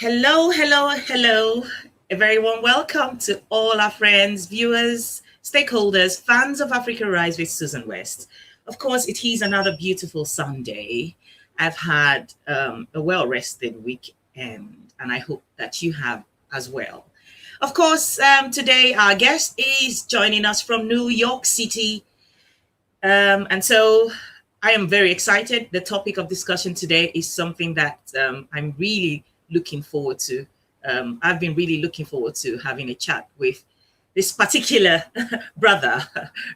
Hello, hello, hello. A very warm welcome to all our friends, viewers, stakeholders, fans of Africa Rise with Susan West. Of course, it is another beautiful Sunday. I've had a well rested weekend, and I hope that you have as well. Of course, today our guest is joining us from New York City. And so I am very excited. The topic of discussion today is something that I'm really looking forward to. I've been really looking forward to having a chat with this particular brother,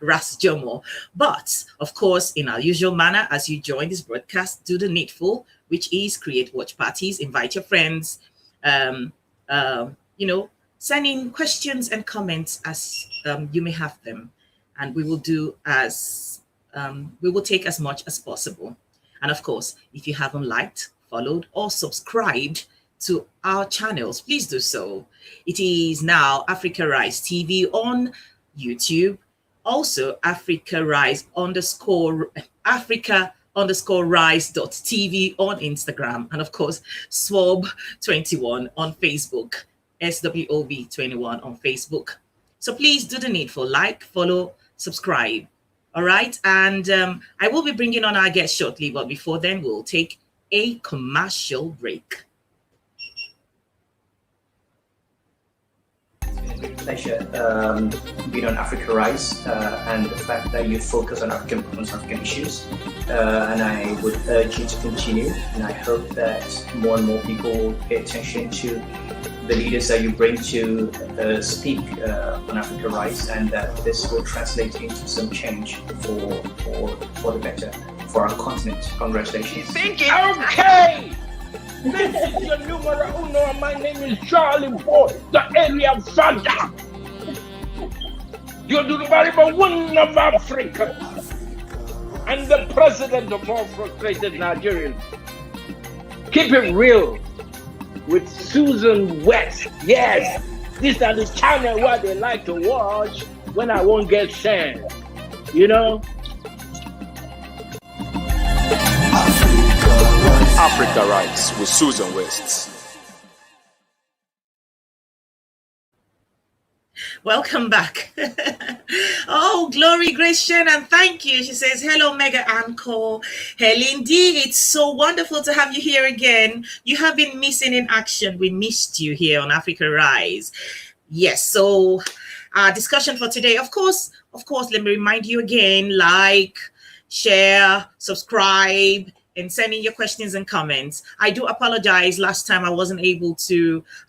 Ras Jomo. But of course, in our usual manner, as you join this broadcast, do the needful, which is create watch parties, invite your friends, um, send in questions and comments as you may have them. And we will do we will take as much as possible. And of course, if you haven't liked, followed, or subscribed to our channels, please do so. It is now Africa Rise TV on YouTube, also Africa Rise Africa Rise.tv on Instagram, and of course SWOB21 on Facebook, SWOB21 on Facebook. So please do the needful, like, follow, subscribe. All right. And I will be bringing on our guest shortly. But before then, we'll take a commercial break. It's been a great pleasure being on Africa Rise and the fact that you focus on African problems, African issues. And I would urge you to continue. And I hope that more and more people pay attention to the leaders that you bring to speak on Africa Rise, and that this will translate into some change for the better for our continent. Congratulations. Thinking. Okay. This is your numero uno. My name is Charlie Boy, the area father. You're the number one of Africa and the president of all frustrated Nigerians. Keep it real with Susan West. Yes, these are the channel where they like to watch when I won't get sent. You know? Africa Rise with Susan West. Welcome back. Oh, glory, grace, and thank you. She says, hello, Mega Anchor. Helen D, it's so wonderful to have you here again. You have been missing in action. We missed you here on Africa Rise. Yes, so our discussion for today, of course, let me remind you again, like, share, subscribe, and send in your questions and comments. I do apologize. Last time I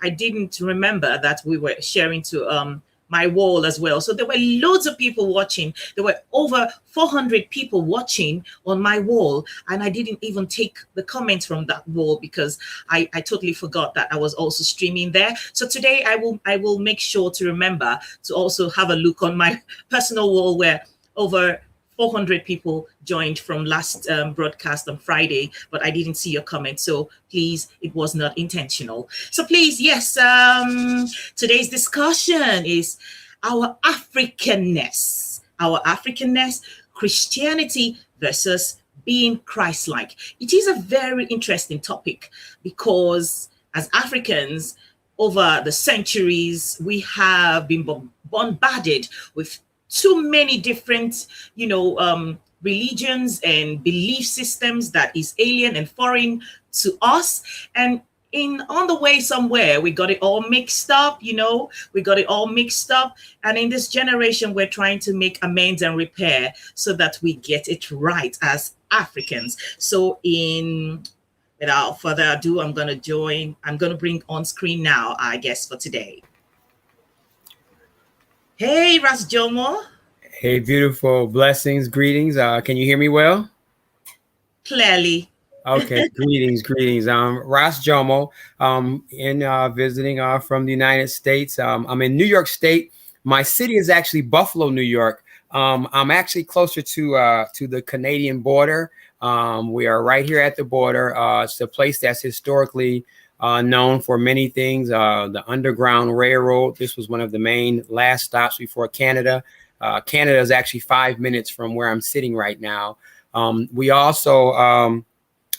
didn't remember that we were sharing to my wall as well. So there were loads of people watching. There were over 400 people watching on my wall. And I didn't even take the comments from that wall because I totally forgot that I was also streaming there. So today I will make sure to remember to also have a look on my personal wall where over 400 people joined from last broadcast on Friday, but I didn't see your comment. So please, it was not intentional. So please, yes, today's discussion is our Africanness, Christianity versus being Christ-like. It is a very interesting topic because as Africans, over the centuries, we have been bombarded with too many different, religions and belief systems that is alien and foreign to us. And on the way somewhere, we got it all mixed up, And in this generation, we're trying to make amends and repair so that we get it right as Africans. So without further ado, I'm going to bring on screen now our guest for today. Hey, Ras Jomo. Hey, beautiful. Blessings, greetings. Can you hear me well? Clearly. Okay, greetings. Ras Jomo, visiting from the United States. I'm in New York State. My city is actually Buffalo, New York. I'm actually closer to the Canadian border. We are right here at the border. It's a place that's historically known for many things. The Underground Railroad. This was one of the main last stops before Canada. Canada is actually 5 minutes from where I'm sitting right now. We also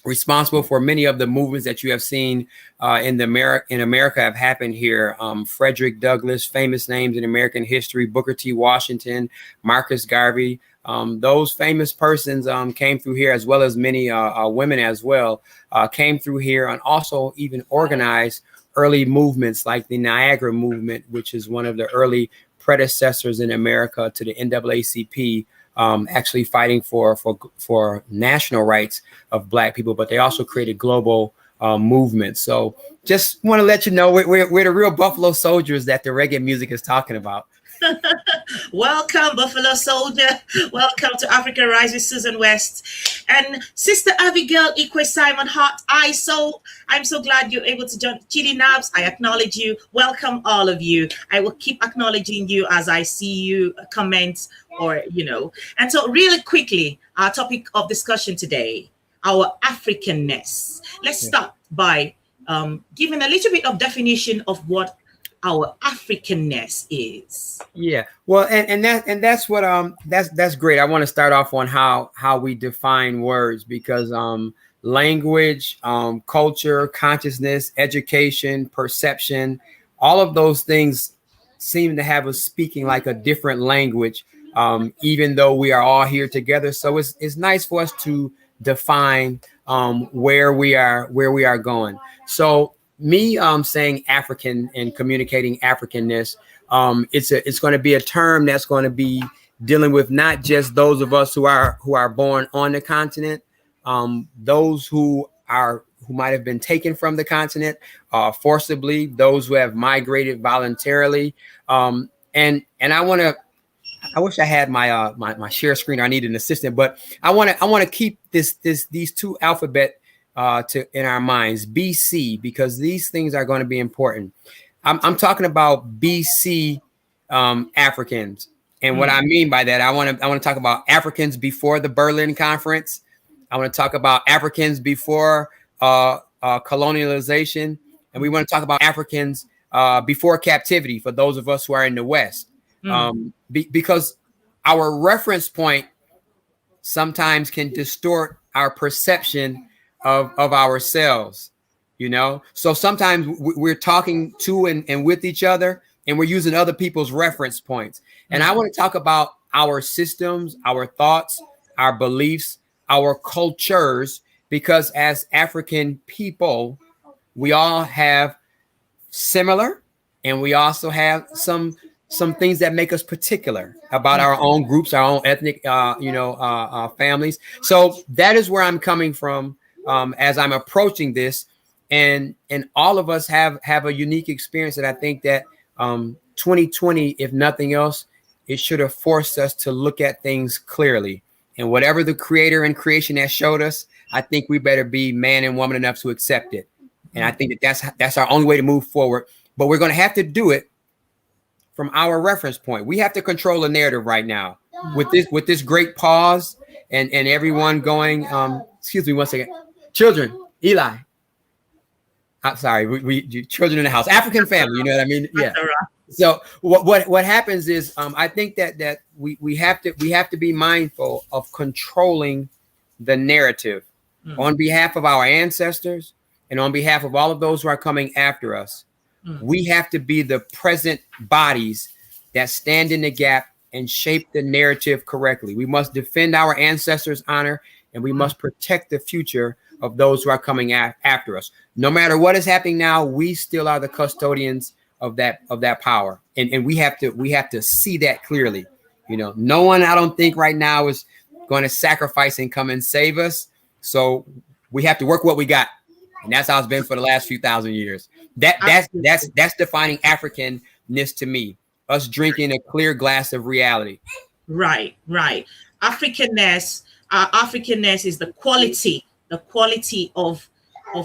responsible for many of the movements that you have seen in America have happened here. Frederick Douglass, famous names in American history, Booker T. Washington, Marcus Garvey. Those famous persons came through here, as well as many women as well, came through here, and also even organized early movements like the Niagara movement, which is one of the early predecessors in America to the NAACP. Actually fighting for national rights of Black people, but they also created global movements. So just want to let you know we're the real Buffalo soldiers that the reggae music is talking about. Welcome, Buffalo Soldier. Welcome to Africa Rise with Susan West and Sister Abigail Ikwe Simon Hart. I'm so glad you're able to join. Chili Nabs, I acknowledge you. Welcome, all of you. I will keep acknowledging you as I see you comment or, And so really quickly, our topic of discussion today, our Africanness. Let's start by giving a little bit of definition of what our Africanness is. Yeah, well, and that's what that's great. I want to start off on how we define words, because language, culture, consciousness, education, perception, all of those things seem to have us speaking like a different language, even though we are all here together. So it's nice for us to define where we are going. So me saying African and communicating Africanness, it's going to be a term that's going to be dealing with not just those of us who are born on the continent, those who might have been taken from the continent forcibly, those who have migrated voluntarily, and I wish I had my share screen. I need an assistant, but I want to keep these two alphabet in our minds, BC, because these things are going to be important. I'm talking about BC Africans, and what I mean by that, I want to talk about Africans before the Berlin Conference. I want to talk about Africans before colonialization, and we want to talk about Africans before captivity for those of us who are in the West, because our reference point sometimes can distort our perception of ourselves, so sometimes we're talking to and with each other, and we're using other people's reference points. And I want to talk about our systems, our thoughts, our beliefs, our cultures, because as African people, we all have similar, and we also have some things that make us particular about our own groups, our own ethnic families. So that is where I'm coming from as I'm approaching this, and all of us have a unique experience. And I think that 2020, if nothing else, it should have forced us to look at things clearly. And whatever the creator and creation has showed us, I think we better be man and woman enough to accept it. And I think that's our only way to move forward. But we're going to have to do it from our reference point. We have to control the narrative right now with this great pause and everyone going. Excuse me one second. Children, Eli. I'm sorry, we children in the house, African family. You know what I mean? Yeah. So what happens is I think that we have to be mindful of controlling the narrative on behalf of our ancestors and on behalf of all of those who are coming after us. We have to be the present bodies that stand in the gap and shape the narrative correctly. We must defend our ancestors' honor, and we must protect the future of those who are coming after us. No matter what is happening now, we still are the custodians of that power, and we have to see that clearly. No one, I don't think right now, is going to sacrifice and come and save us. So we have to work what we got, and that's how it's been for the last few thousand years. That's defining Africanness to me. Us drinking a clear glass of reality. Right. Africanness is the quality of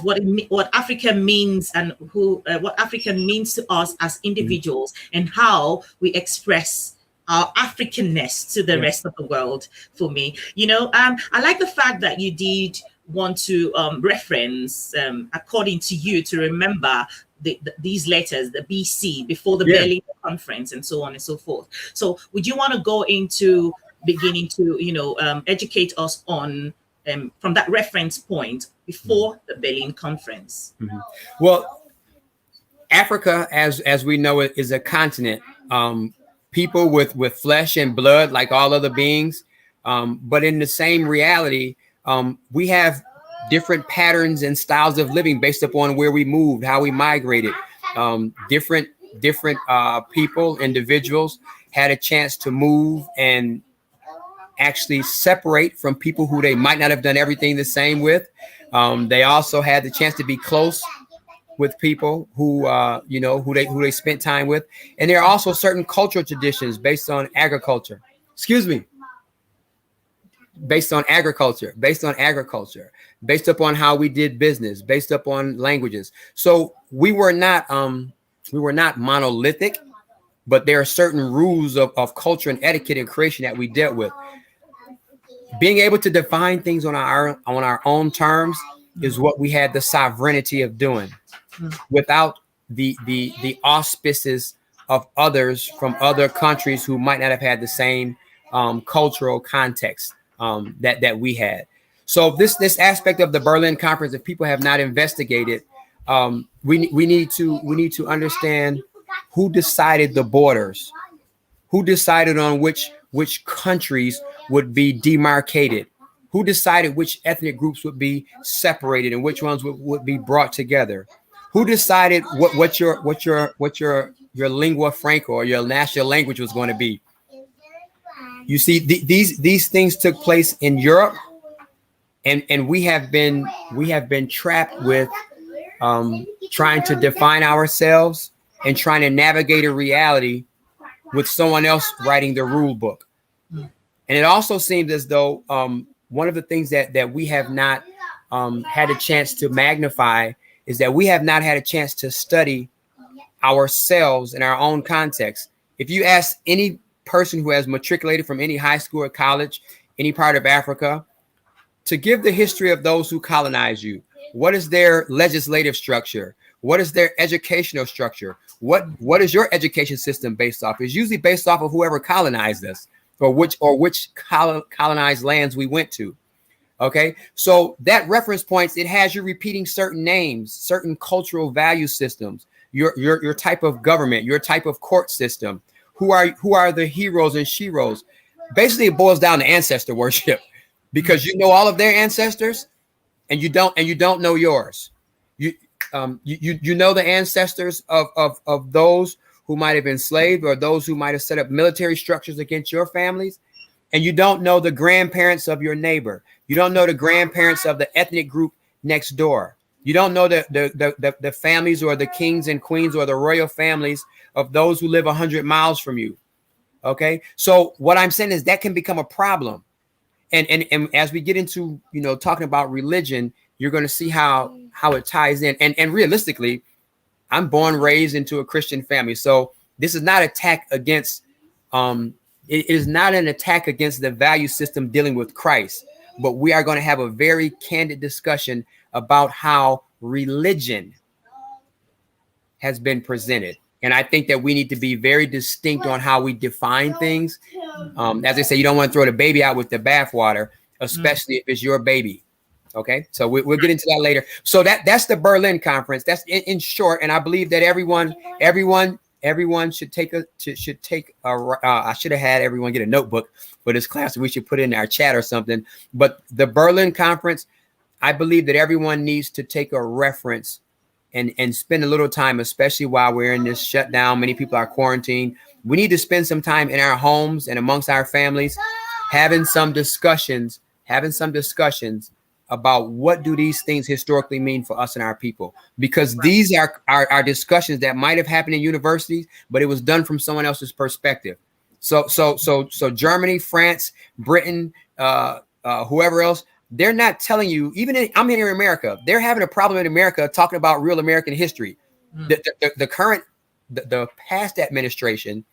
what Africa means, and what Africa means to us as individuals, and how we express our Africanness to the rest of the world. For me, I like the fact that you did want to reference, according to you, to remember these letters, the BC, before the Berlin Conference, and so on and so forth. So would you want to go into beginning to educate us on from that reference point before the Berlin Conference? Mm-hmm. Well, Africa, as we know it, is a continent. People with flesh and blood, like all other beings, but in the same reality, we have different patterns and styles of living based upon where we moved, how we migrated. Different people, individuals had a chance to move and actually separate from people who they might not have done everything the same with. They also had the chance to be close with people who who they spent time with. And there are also certain cultural traditions based on agriculture. Based on agriculture, based upon how we did business, based upon languages. So we were not monolithic, but there are certain rules of culture and etiquette and creation that we dealt with. Being able to define things on our own terms is what we had the sovereignty of doing, without the auspices of others from other countries who might not have had the same cultural context that we had. So this aspect of the Berlin Conference, if people have not investigated, we need to understand who decided the borders, who decided on which countries would be demarcated, who decided which ethnic groups would be separated and which ones would be brought together, who decided what your lingua franca or your national language was going to be. You see, these things took place in Europe, and we have been trapped with trying to define ourselves and trying to navigate a reality with someone else writing the rule book. And it also seems as though one of the things that we have not had a chance to magnify is that we have not had a chance to study ourselves in our own context. If you ask any person who has matriculated from any high school or college, any part of Africa, to give the history of those who colonized you, what is their legislative structure? What is their educational structure? What is your education system based off? It's usually based off of whoever colonized us, or which colonized lands we went to. Okay, so that reference points, it has you repeating certain names, certain cultural value systems, your type of government, your type of court system, who are the heroes and sheroes. Basically, it boils down to ancestor worship, because you know all of their ancestors, and you don't know yours. You know the ancestors of those who might have been enslaved, or those who might have set up military structures against your families, and you don't know the grandparents of your neighbor. You don't know the grandparents of the ethnic group next door. You don't know the families or the kings and queens or the royal families of those who live 100 miles from you. Okay, so what I'm saying is that can become a problem, and as we get into talking about religion, you're going to see how it ties in. And realistically, I'm born, raised into a Christian family, so this is not attack against it is not an attack against the value system dealing with Christ, but we are going to have a very candid discussion about how religion has been presented. And I think that we need to be very distinct on how we define things. As I say, you don't want to throw the baby out with the bathwater, especially if it's your baby. Okay, so we'll get into that later. So that's the Berlin Conference. That's in short, and I believe that everyone should take a. I should have had everyone get a notebook for this class. We should put it in our chat or something. But the Berlin Conference, I believe that everyone needs to take a reference and spend a little time, especially while we're in this shutdown. Many people are quarantined. We need to spend some time in our homes and amongst our families, having some discussions about what do these things historically mean for us and our people, because these are discussions that might have happened in universities, but it was done from someone else's perspective. So Germany, France, Britain, whoever else, they're not telling you. I'm here in America. They're having a problem in America talking about real American history. The past administration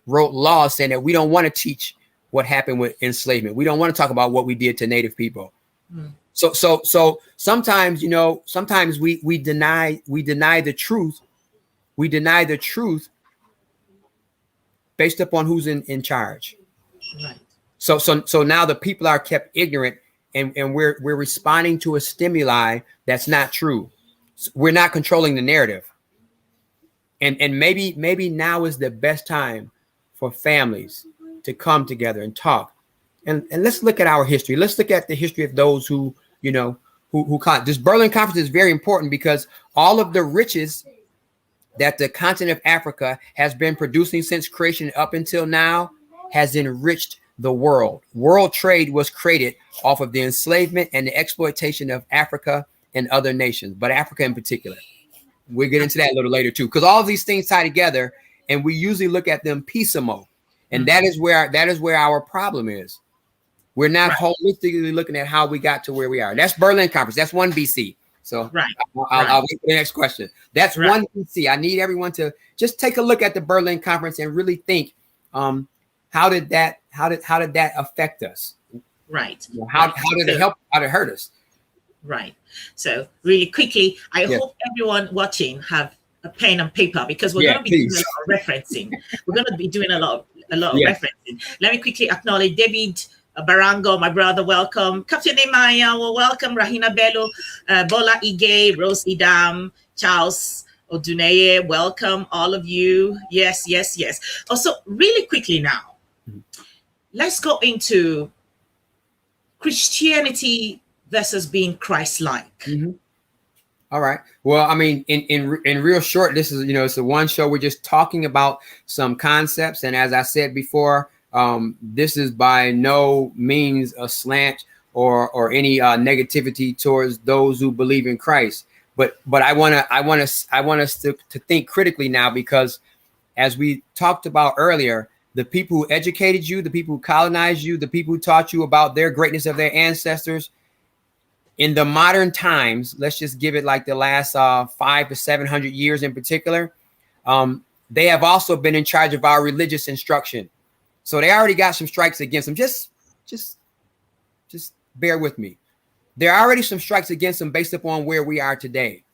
wrote laws saying that we don't want to teach what happened with enslavement. We don't want to talk about what we did to Native people. So sometimes, sometimes we deny the truth. We deny the truth based upon who's in charge. Right. So now the people are kept ignorant and we're responding to a stimuli that's not true. We're not controlling the narrative. And maybe now is the best time for families to come together and talk. And let's look at our history. Let's look at the history of those who, you know, who this Berlin Conference is very important because all of the riches that the continent of Africa has been producing since creation up until now has enriched the world. World trade was created off of the enslavement and the exploitation of Africa and other nations, but Africa in particular. We'll get into that a little later too, because all of these things tie together, and we usually look at them piecemeal, and that is where our problem is. We're not holistically looking at how we got to where we are. That's Berlin Conference. That's 1 BC. So I'll wait for the next question. That's 1 BC. I need everyone to just take a look at the Berlin Conference and really think, how did that affect us? Right. How did it help? How did it hurt us? Right. So really quickly, I hope everyone watching have a pen and paper because we're going to be doing a lot of referencing. We're going to be doing a lot of referencing. Let me quickly acknowledge David Barango, my brother, welcome. Captain Emaya, well, welcome. Rahina Bello, Bola Ige, Rose Idam, Charles Oduneye, welcome all of you. Yes. Also, really quickly now, let's go into Christianity versus being Christ-like. Mm-hmm. All right. Well, I mean, in real short, this is, it's a one show. We're just talking about some concepts. And as I said before, this is by no means a slant or any negativity towards those who believe in Christ. But I want us to think critically now, because as we talked about earlier, the people who educated you, the people who colonized you, the people who taught you about their greatness of their ancestors, in the modern times, let's just give it like the last 500 to 700 years in particular, they have also been in charge of our religious instruction. So they already got some strikes against them. Just bear with me. There are already some strikes against them based upon where we are today.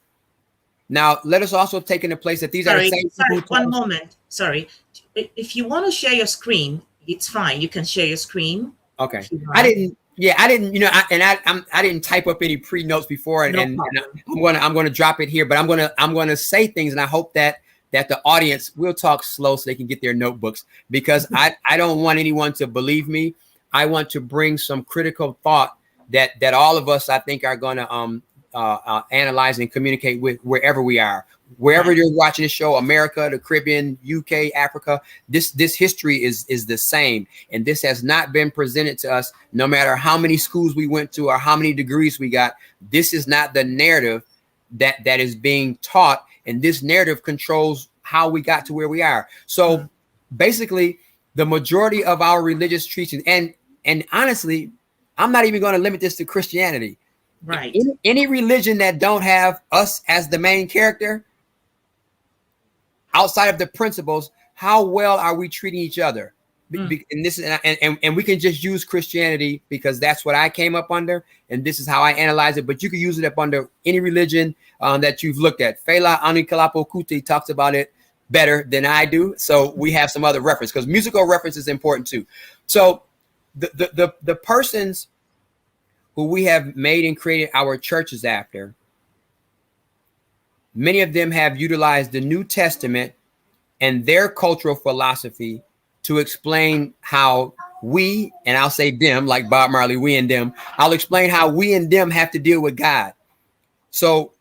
Now, let us also take into place that these are the same people. One moment. Sorry. If you want to share your screen, it's fine. You can share your screen. Okay. I didn't, I didn't type up any pre-notes before, and I'm going to drop it here, but I'm going to say things, and I hope that the audience will talk slow so they can get their notebooks, because I don't want anyone to believe me. I want to bring some critical thought that all of us, I think, are going to analyze and communicate with wherever we are. Wherever you're watching the show, America, the Caribbean, UK, Africa, this history is the same. And this has not been presented to us, no matter how many schools we went to or how many degrees we got. This is not the narrative that is being taught. And this narrative controls how we got to where we are. So basically, the majority of our religious teachings, and honestly, I'm not even going to limit this to Christianity. Right. Any religion that don't have us as the main character, outside of the principles, how well are we treating each other? And this and we can just use Christianity because that's what I came up under, and this is how I analyze it. But you can use it up under any religion that you've looked at. Fela Anikulapo Kuti talks about it better than I do, so we have some other reference, because musical reference is important too. So the persons who we have made and created our churches after, many of them have utilized the New Testament and their cultural philosophy to explain how we, and I'll say them, like Bob Marley, we and them, I'll explain how we and them have to deal with God. So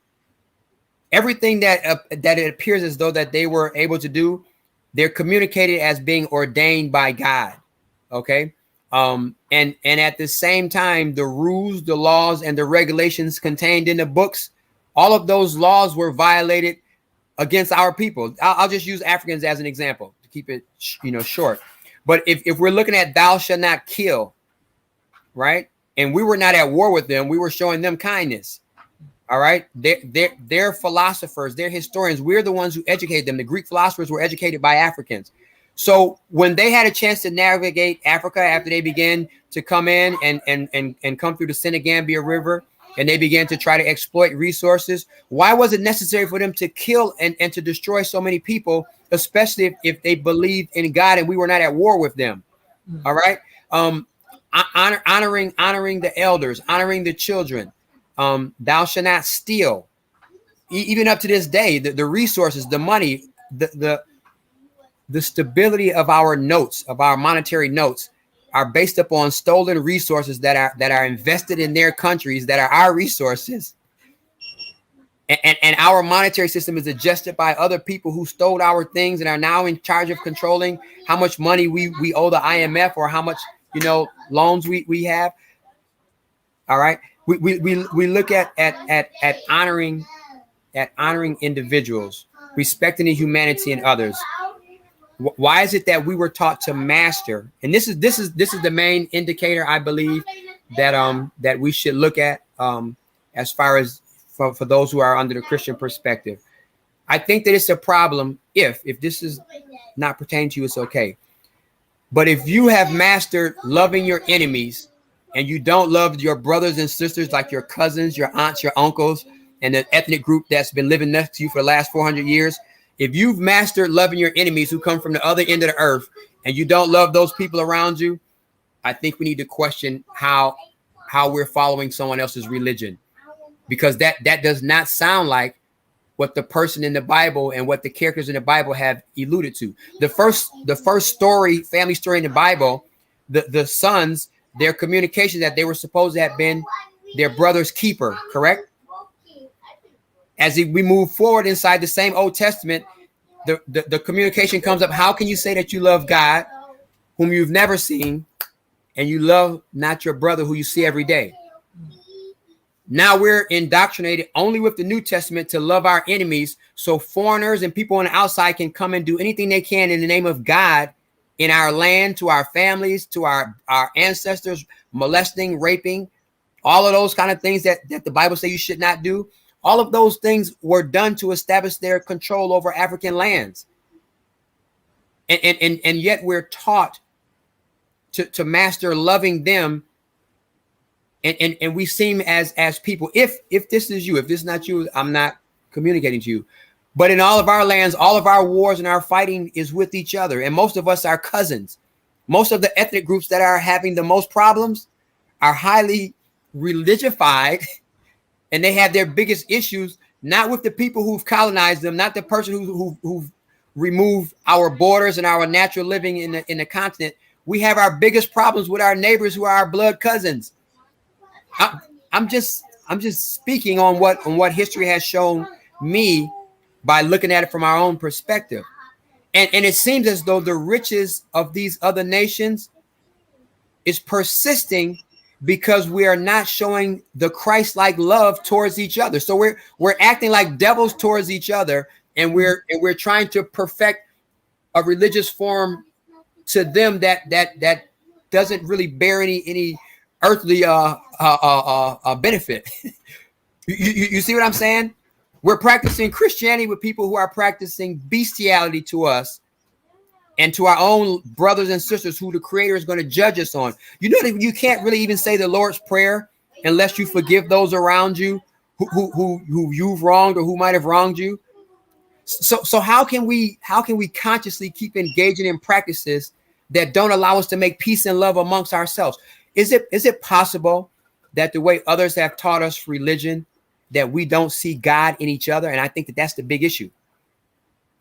everything that it appears as though that they were able to do, they're communicated as being ordained by God. Okay. And at the same time, the rules, the laws, and the regulations contained in the books, all of those laws were violated against our people. I'll just use Africans as an example to keep it, short. But if we're looking at thou shalt not kill, right? And we were not at war with them. We were showing them kindness. All right. They're philosophers, they're historians. We're the ones who educated them. The Greek philosophers were educated by Africans. So when they had a chance to navigate Africa after they began to come in and come through the Senegambia River, and they began to try to exploit resources, why was it necessary for them to kill and to destroy so many people, especially if they believed in God and we were not at war with them? All right. honoring the elders, honoring the children. Thou shalt not steal. Even up to this day, the resources, the money, the stability of our notes, of our monetary notes, are based upon stolen resources that are invested in their countries, that are our resources. And our monetary system is adjusted by other people who stole our things and are now in charge of controlling how much money we owe the IMF, or how much, loans we have. All right. We look at honoring individuals, respecting the humanity in others. Why is it that we were taught to master? And this is the main indicator, I believe, that we should look at as far as for those who are under the Christian perspective. I think that it's a problem if this is not pertaining to you, it's okay. But if you have mastered loving your enemies, and you don't love your brothers and sisters, like your cousins, your aunts, your uncles, and the ethnic group that's been living next to you for the last 400 years, if you've mastered loving your enemies who come from the other end of the earth, and you don't love those people around you, I think we need to question how we're following someone else's religion, because that does not sound like what the person in the Bible and what the characters in the Bible have alluded to. The first story, family story in the Bible, the sons, their communication that they were supposed to have been their brother's keeper, correct? As we move forward inside the same Old Testament, the communication comes up. How can you say that you love God, whom you've never seen, and you love not your brother who you see every day? Now we're indoctrinated only with the New Testament to love our enemies, so foreigners and people on the outside can come and do anything they can in the name of God in our land, to our families, to our ancestors, molesting, raping, all of those kind of things that the Bible says you should not do. All of those things were done to establish their control over African lands. And yet we're taught to master loving them. And we seem as people, if this is you, if this is not you, I'm not communicating to you. But in all of our lands, all of our wars and our fighting is with each other. And most of us are cousins. Most of the ethnic groups that are having the most problems are highly religified, and they have their biggest issues not with the people who've colonized them, not the person who've removed our borders and our natural living in the continent. We have our biggest problems with our neighbors who are our blood cousins. I'm just speaking on what history has shown me by looking at it from our own perspective. And it seems as though the riches of these other nations is persisting because we are not showing the Christ-like love towards each other. So we're acting like devils towards each other, and we're trying to perfect a religious form to them that doesn't really bear any earthly benefit. You see what I'm saying? We're practicing Christianity with people who are practicing bestiality to us and to our own brothers and sisters who the Creator is going to judge us on. You know that you can't really even say the Lord's Prayer unless you forgive those around you who you've wronged or who might have wronged you. So how can we consciously keep engaging in practices that don't allow us to make peace and love amongst ourselves? Is it possible that the way others have taught us religion, that we don't see God in each other? And I think that that's the big issue.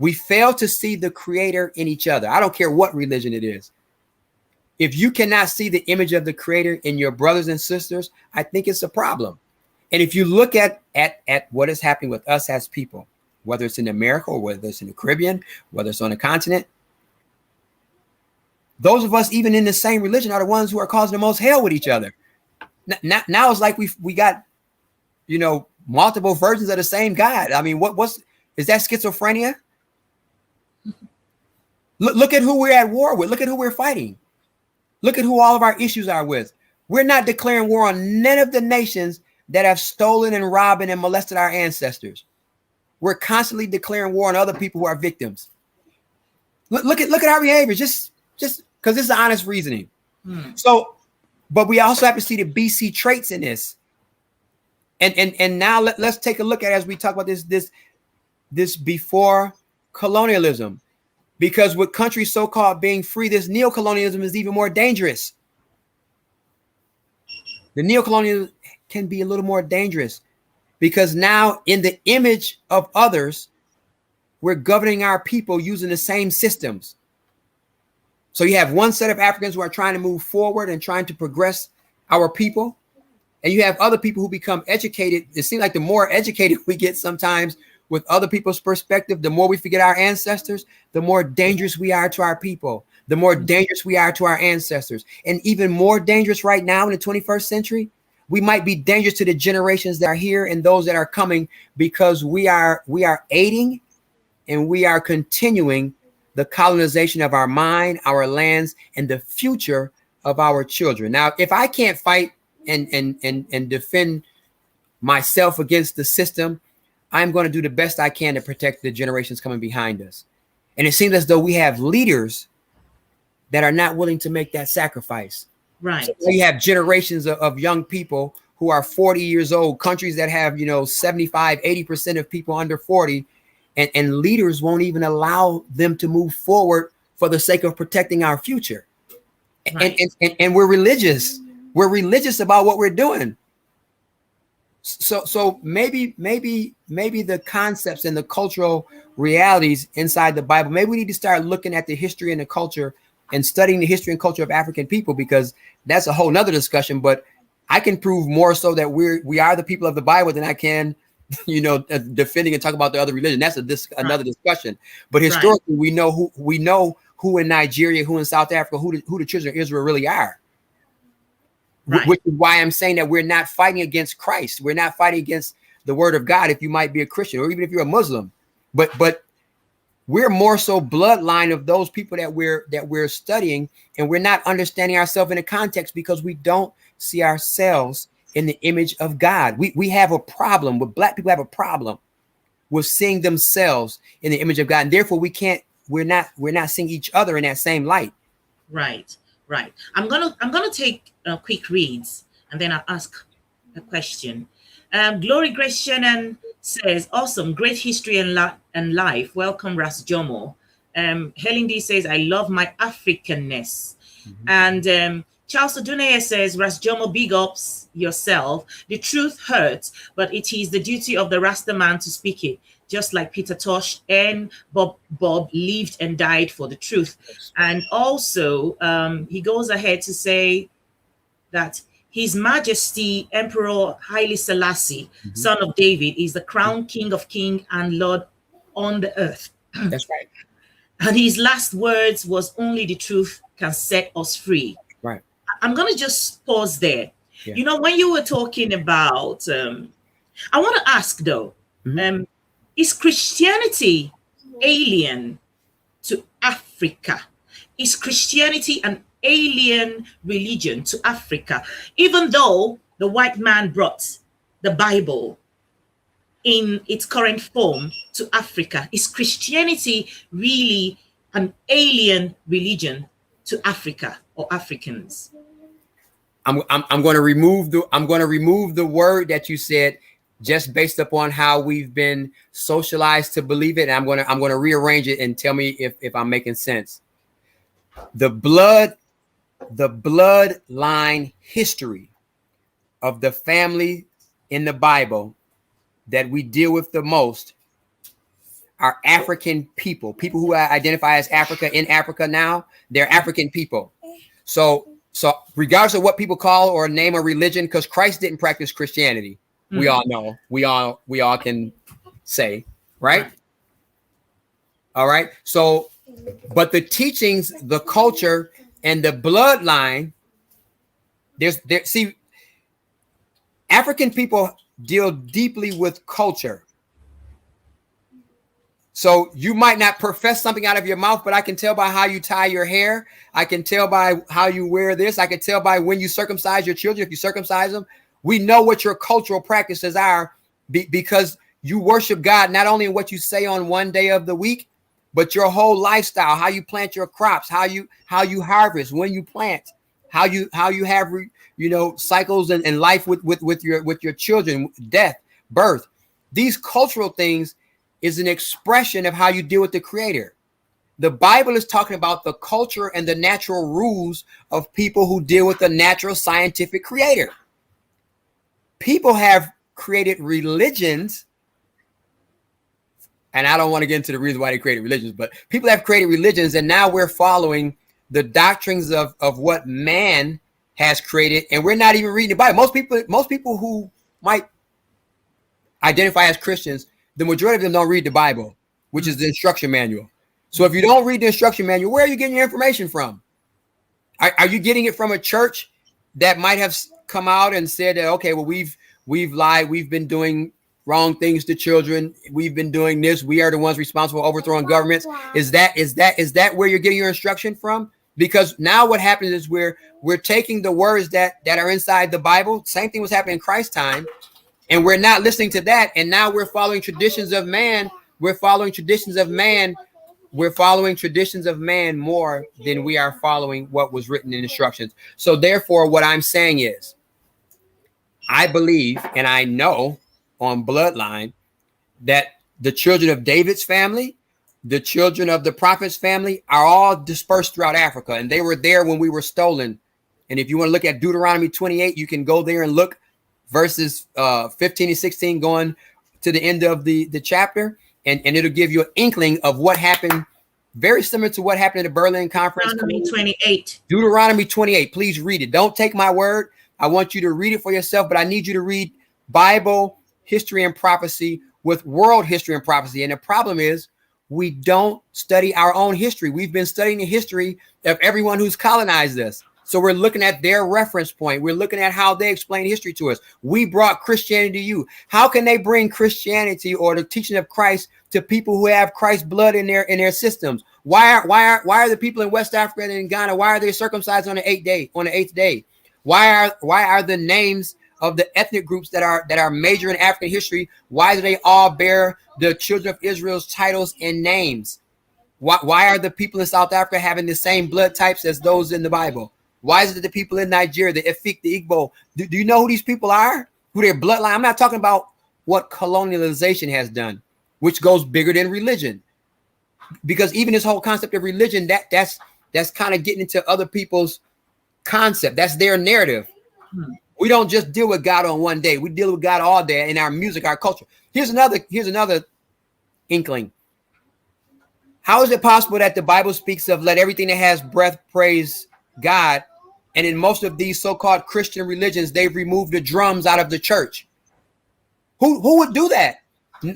We fail to see the Creator in each other. I don't care what religion it is. If you cannot see the image of the Creator in your brothers and sisters, I think it's a problem. And if you look at what is happening with us as people, whether it's in America or whether it's in the Caribbean, whether it's on the continent, those of us even in the same religion are the ones who are causing the most hell with each other. Now it's like we got, multiple versions of the same God. I mean, is that schizophrenia? Look at who we're at war with. Look at who we're fighting. Look at who all of our issues are with. We're not declaring war on none of the nations that have stolen and robbed and molested our ancestors. We're constantly declaring war on other people who are victims. Look at our behavior, just because this is honest reasoning. So, but we also have to see the BC traits in this. And now let's take a look at, as we talk about this before colonialism, because with countries so-called being free, this neocolonialism is even more dangerous. The neocolonial can be a little more dangerous because now in the image of others, we're governing our people using the same systems. So you have one set of Africans who are trying to move forward and trying to progress our people. And you have other people who become educated. It seems like the more educated we get sometimes with other people's perspective, the more we forget our ancestors, the more dangerous we are to our people, the more dangerous we are to our ancestors. And even more dangerous right now in the 21st century, we might be dangerous to the generations that are here and those that are coming because we are aiding and we are continuing the colonization of our mind, our lands, and the future of our children. Now, if I can't fight and defend myself against the system, I'm going to do the best I can to protect the generations coming behind us. And it seems as though we have leaders that are not willing to make that sacrifice. Right. So we have generations of young people who are 40 years old, countries that have, 75, 80% of people under 40, and leaders won't even allow them to move forward for the sake of protecting our future. Right. And we're religious. We're religious about what we're doing. So maybe the concepts and the cultural realities inside the Bible, maybe we need to start looking at the history and the culture and studying the history and culture of African people, because that's a whole nother discussion. But I can prove more so that we are the people of the Bible than I can, defending and talk about the other religion. That's another discussion. But historically, we know who in Nigeria, who in South Africa, who the children of Israel really are. Right. Which is why I'm saying that we're not fighting against Christ. We're not fighting against the word of God if you might be a Christian or even if you're a Muslim. But we're more so bloodline of those people that we're studying, and we're not understanding ourselves in the context because we don't see ourselves in the image of God. We have a problem with Black people, have a problem with seeing themselves in the image of God, and therefore we're not seeing each other in that same light. Right. I'm gonna take quick reads and then I'll ask a question. Glory Grace Shannon says, awesome, great history and life. Welcome, Ras Jomo. Helen D says, I love my Africanness. Mm-hmm. And Charles Oduneye says, Ras Jomo, big ups yourself. The truth hurts, but it is the duty of the Rasta man to speak it. Just like Peter Tosh and Bob lived and died for the truth. And also, he goes ahead to say that His Majesty Emperor Haile Selassie, mm-hmm. son of David, is the crown king of kings and Lord on the earth. That's right. And his last words was, only the truth can set us free. Right. I'm going to just pause there. Yeah. When you were talking about, I want to ask though, mm-hmm. Is Christianity alien to Africa? Is Christianity an alien religion to Africa? Even though the white man brought the Bible in its current form to Africa, is Christianity really an alien religion to Africa or Africans? I'm going to remove the word that you said, just based upon how we've been socialized to believe it. And I'm going to rearrange it and tell me if I'm making sense. The bloodline history of the family in the Bible that we deal with the most are African people who identify as Africa in Africa now. They're African people. So regardless of what people call or name a religion, because Christ didn't practice Christianity. Mm-hmm. We all know, we all can say, right? All right. So, but the teachings, the culture, and the bloodline, see, African people deal deeply with culture. So you might not profess something out of your mouth, but I can tell by how you tie your hair. I can tell by how you wear this. I can tell by when you circumcise your children, if you circumcise them. We know what your cultural practices are because you worship God, not only in what you say on one day of the week, but your whole lifestyle, how you plant your crops, how you harvest, when you plant, how you have, cycles and life with your children, death, birth. These cultural things is an expression of how you deal with the Creator. The Bible is talking about the culture and the natural rules of people who deal with the natural scientific Creator. people have created religions, and I don't want to get into the reason why they created religions, but people have created religions, and now we're following the doctrines of what man has created, and we're not even reading the Bible. Most people who might identify as Christians, the majority of them don't read the Bible, which is the instruction manual. So if you don't read the instruction manual, where are you getting your information from? Are you getting it from a church that might have come out and said that, okay, well, we've lied, we've been doing wrong things to children, we've been doing this, we are the ones responsible for overthrowing governments? Is that where you're getting your instruction from? Because now what happens is we're taking the words that are inside the Bible. Same thing was happening in Christ's time, and we're not listening to that. And now we're following traditions of man. We're following traditions of man. We're following traditions of man more than we are following what was written in instructions. So therefore, what I'm saying is, I believe and I know on bloodline that the children of David's family, the children of the prophet's family are all dispersed throughout Africa, and they were there when we were stolen. And if you want to look at Deuteronomy 28, you can go there and look verses 15 and 16 going to the end of the chapter, and it'll give you an inkling of what happened, very similar to what happened at the Berlin Conference. Deuteronomy 28. Deuteronomy 28. Please read it. Don't take my word. I want you to read it for yourself, but I need you to read Bible, history, and prophecy with world history and prophecy. And the problem is, we don't study our own history. We've been studying the history of everyone who's colonized us. So we're looking at their reference point. We're looking at how they explain history to us. We brought Christianity to you. How can they bring Christianity or the teaching of Christ to people who have Christ's blood in their systems? Why are the people in West Africa and in Ghana, why are they circumcised on the eighth day? Why are the names of the ethnic groups that are major in African history, why do they all bear the children of Israel's titles and names? Why are the people in South Africa having the same blood types as those in the Bible? Why is it the people in Nigeria, the Efik, the Igbo? Do you know who these people are? Who their bloodline? I'm not talking about what colonialization has done, which goes bigger than religion. Because even this whole concept of religion, that's kind of getting into other people's concept. That's their narrative. We don't just deal with God on one day. We deal with God all day in our music, our culture. Here's another inkling. How is it possible that the Bible speaks of let everything that has breath praise God, and in most of these so-called Christian religions, they've removed the drums out of the church? Who would do that?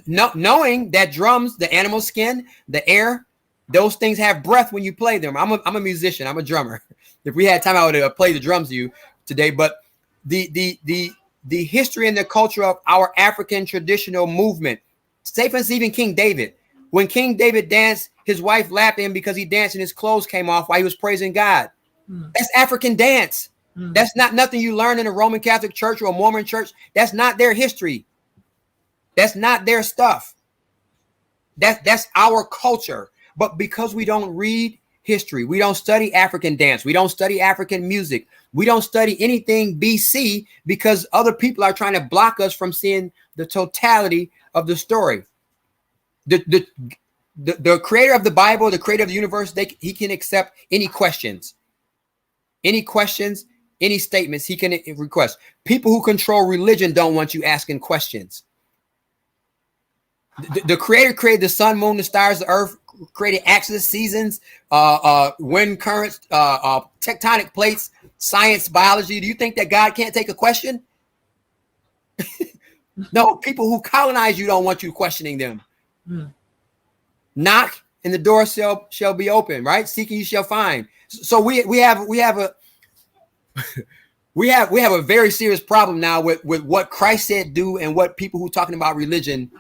Knowing that drums, the animal skin, the air, those things have breath when you play them. I'm a musician. I'm a drummer. If we had time, I would play the drums to you today. But the history and the culture of our African traditional movement, say for instance, even King David. When King David danced, his wife laughed at him because he danced and his clothes came off while he was praising God. That's African dance. That's not nothing you learn in a Roman Catholic church or a Mormon church. That's not their history. That's not their stuff. That's our culture. But because we don't read history, we don't study African dance, we don't study African music, we don't study anything BC, because other people are trying to block us from seeing the totality of the story. The creator of the Bible, the creator of the universe, he can accept any questions, any statements he can request. People who control religion don't want you asking questions. The creator created the sun, moon, the stars, the earth, created axes, seasons, wind currents, tectonic plates, science, biology. Do you think that God can't take a question? No, people who colonize you don't want you questioning them. Knock and the door shall be open, right? Seeking you shall find. So we have a very serious problem now with what Christ said do and what people who are talking about religion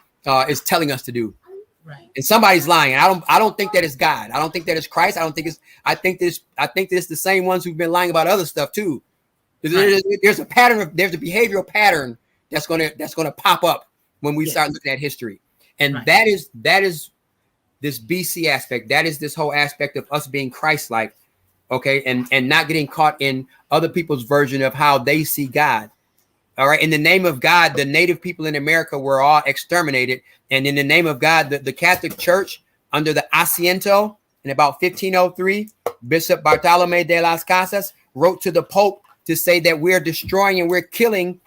is telling us to do. Right. And somebody's lying. I don't think that it's God. I don't think that it's Christ. I think that it's the same ones who've been lying about other stuff too. Right. There's a pattern there's a behavioral pattern that's gonna pop up when we start looking at history. And that is this BC aspect. That is this whole aspect of us being Christ-like, okay, and not getting caught in other people's version of how they see God. All right. In the name of God, the native people in America were all exterminated. And in the name of God, the Catholic Church under the Asiento in about 1503, Bishop Bartolome de las Casas wrote to the Pope to say that we're destroying and we're killing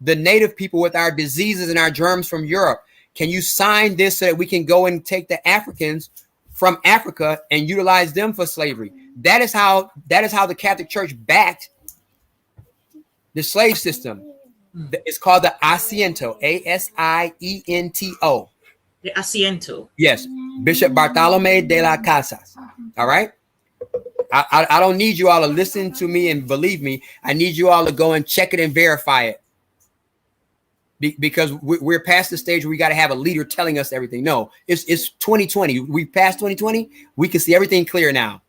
the native people with our diseases and our germs from Europe. Can you sign this so that we can go and take the Africans from Africa and utilize them for slavery? That is how the Catholic Church backed the slave system. It's called the Asiento, Asiento. The Asiento. Yes, Bishop Bartolome de las Casas. All right. I don't need you all to listen to me and believe me. I need you all to go and check it and verify it. Because we're past the stage where we got to have a leader telling us everything. No, it's 2020. We passed 2020. We can see everything clear now.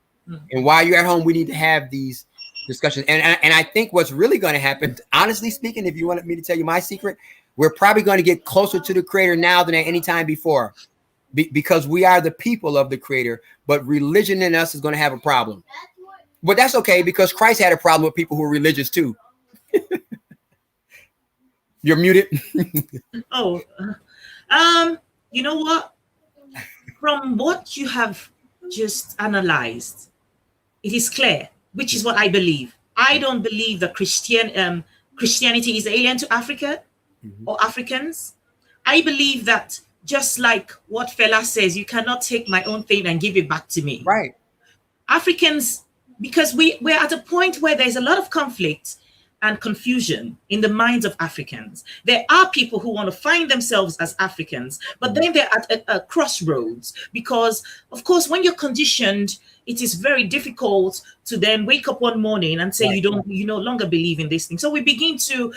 And while you're at home, we need to have these discussions. And I think what's really going to happen, honestly speaking, if you wanted me to tell you my secret, we're probably going to get closer to the Creator now than at any time before, because we are the people of the Creator. But religion in us is going to have a problem. But that's okay, because Christ had a problem with people who are religious too. You're muted. Oh, you know what? From what you have just analyzed, it is clear, which is what I believe. I don't believe that Christianity is alien to Africa or Africans. I believe that, just like what Fela says, you cannot take my own thing and give it back to me. Right. Africans, because we're at a point where there's a lot of conflict and confusion in the minds of Africans. There are people who want to find themselves as Africans, but then they're at a crossroads, because, of course, when you're conditioned, it is very difficult to then wake up one morning and say, you no longer believe in this thing. So we begin to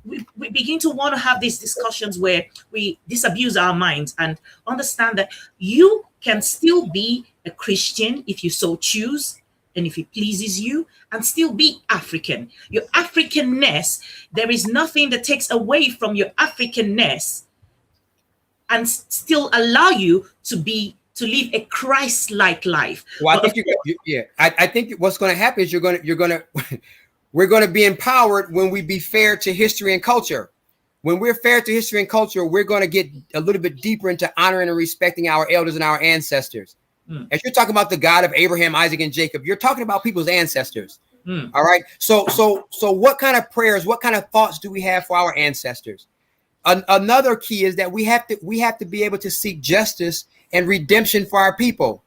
want to have these discussions where we disabuse our minds and understand that you can still be a Christian if you so choose, and if it pleases you, and still be African. Your Africanness, there is nothing that takes away from your Africanness and still allow you to live a Christ-like life. Well, I think what's going to happen is we're going to be empowered when we be fair to history and culture. When we're fair to history and culture, we're going to get a little bit deeper into honoring and respecting our elders and our ancestors. As you're talking about the God of Abraham, Isaac, and Jacob, you're talking about people's ancestors. All right. So what kind of prayers, what kind of thoughts do we have for our ancestors? Another key is that we have to be able to seek justice and redemption for our people.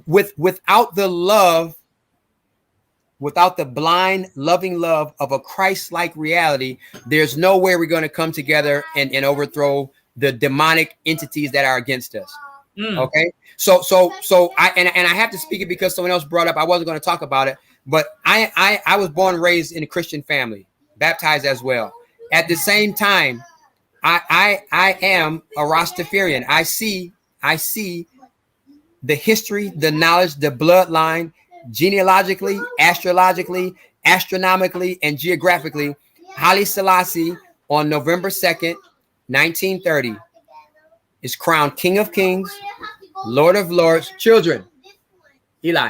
Without the love, without the blind, loving love of a Christ-like reality, there's no way we're going to come together and overthrow the demonic entities that are against us. Okay. So I have to speak it because someone else brought up, I wasn't going to talk about it, but I was born and raised in a Christian family, baptized as well. At the same time, I am a Rastafarian. I see the history, the knowledge, the bloodline, genealogically, astrologically, astronomically, and geographically. Haile Selassie on November 2nd, 1930 is crowned King of Kings, Lord of Lords, children, Eli,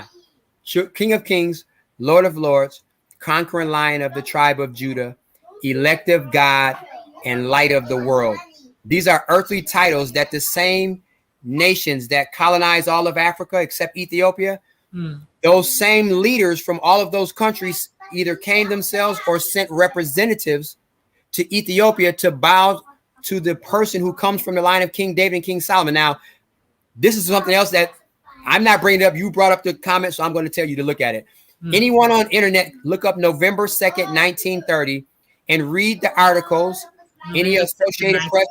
King of Kings, Lord of Lords, conquering Lion of the tribe of Judah, elective God, and light of the world. These are earthly titles that the same nations that colonized all of Africa except Ethiopia, those same leaders from all of those countries either came themselves or sent representatives to Ethiopia to bow to the person who comes from the line of King David and King Solomon. Now, this is something else that I'm not bringing up. You brought up the comment, so I'm going to tell you to look at it. Anyone on internet, look up November 2nd, 1930, and read the articles, any Associated Press,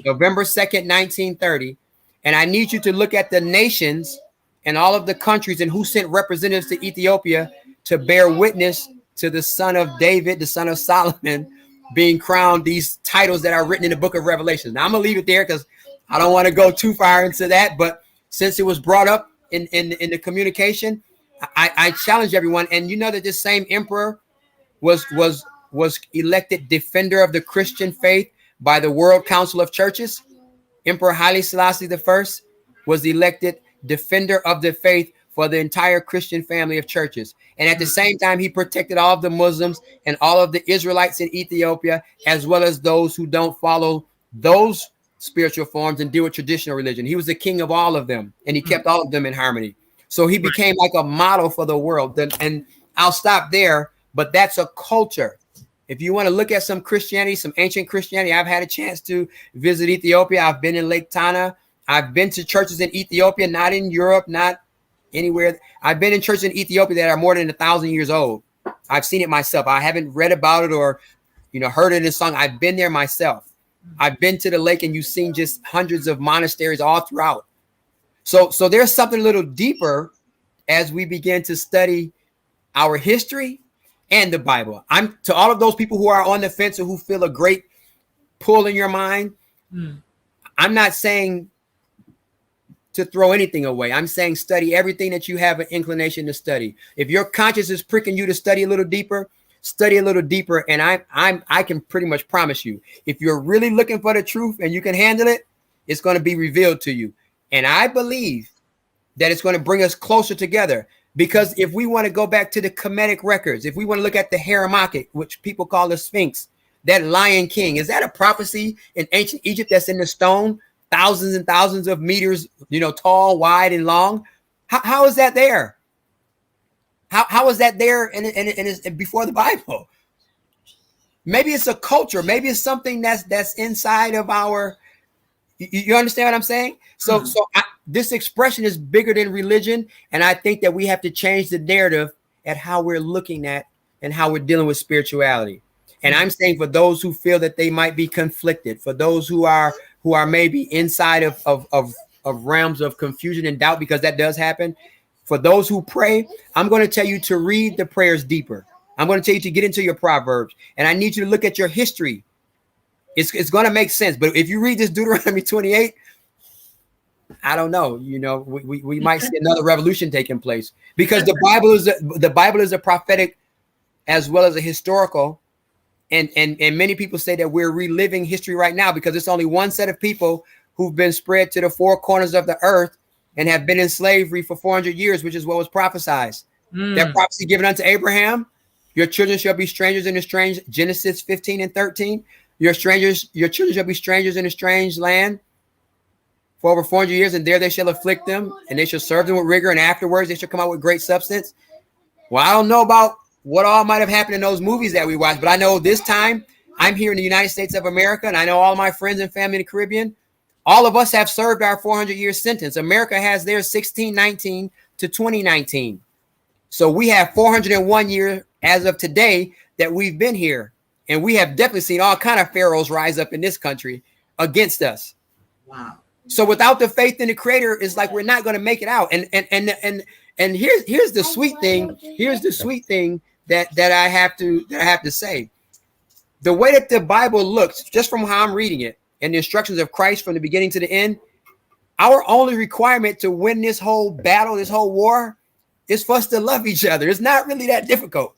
November 2nd, 1930. And I need you to look at the nations and all of the countries and who sent representatives to Ethiopia to bear witness to the son of David, the son of Solomon, being crowned these titles that are written in the book of Revelation. Now, I'm going to leave it there because I don't want to go too far into that. But since it was brought up in the communication, I challenge everyone. And you know that this same emperor was elected defender of the Christian faith by the World Council of Churches. Emperor Haile Selassie I was elected defender of the faith for the entire Christian family of churches. And at the same time, he protected all of the Muslims and all of the Israelites in Ethiopia, as well as those who don't follow those spiritual forms and deal with traditional religion. He was the king of all of them, and he kept all of them in harmony. So he became like a model for the world. And I'll stop there, but that's a culture. If you want to look at some Christianity, some ancient Christianity, I've had a chance to visit Ethiopia. I've been in Lake Tana. I've been to churches in Ethiopia, not in Europe, not anywhere. I've been in churches in Ethiopia that are more than 1,000 years old. I've seen it myself. I haven't read about it or, heard it in a song. I've been there myself. I've been to the lake, and you've seen just hundreds of monasteries all throughout. So there's something a little deeper as we begin to study our history and the Bible. I'm to all of those people who are on the fence or who feel a great pull in your mind. I'm not saying to throw anything away. I'm saying study everything that you have an inclination to study. If your conscience is pricking you to study a little deeper, study a little deeper. And I can pretty much promise you, if you're really looking for the truth and you can handle it, it's going to be revealed to you. And I believe that it's going to bring us closer together, because if we want to go back to the Kemetic records, if we want to look at the Haramaki, which people call the Sphinx, that Lion King, is that a prophecy in ancient Egypt that's in the stone, thousands and thousands of meters, tall, wide, and long? How is that there? How is that there and before the Bible? Maybe it's a culture. Maybe it's something that's inside of our. You understand what I'm saying? So this expression is bigger than religion, and I think that we have to change the narrative at how we're looking at and how we're dealing with spirituality. And I'm saying for those who feel that they might be conflicted, for those who are maybe inside of realms of confusion and doubt, because that does happen. For those who pray, I'm going to tell you to read the prayers deeper. I'm going to tell you to get into your Proverbs, and I need you to look at your history. It's going to make sense. But if you read this Deuteronomy 28, I don't know. We might see another revolution taking place, because the Bible is a prophetic as well as a historical. And many people say that we're reliving history right now, because it's only one set of people who've been spread to the four corners of the earth and have been in slavery for 400 years, which is what was prophesied. That prophecy given unto Abraham, your children shall be strangers in a strange, Genesis 15 and 13. Your children shall be strangers in a strange land for over 400 years, and there they shall afflict them, and they shall serve them with rigor, and afterwards they shall come out with great substance. Well, I don't know about what all might have happened in those movies that we watched, but I know this time I'm here in the United States of America, and I know all my friends and family in the Caribbean. All of us have served our 400-year sentence. America has theirs 1619 to 2019. So we have 401 years as of today that we've been here. And we have definitely seen all kind of pharaohs rise up in this country against us. Wow. So without the faith in the Creator, it's like we're not going to make it out. And here's the sweet thing. Here's the sweet thing that I have to say. The way that the Bible looks, just from how I'm reading it, and the instructions of Christ from the beginning to the end, our only requirement to win this whole battle, this whole war, is for us to love each other. It's not really that difficult.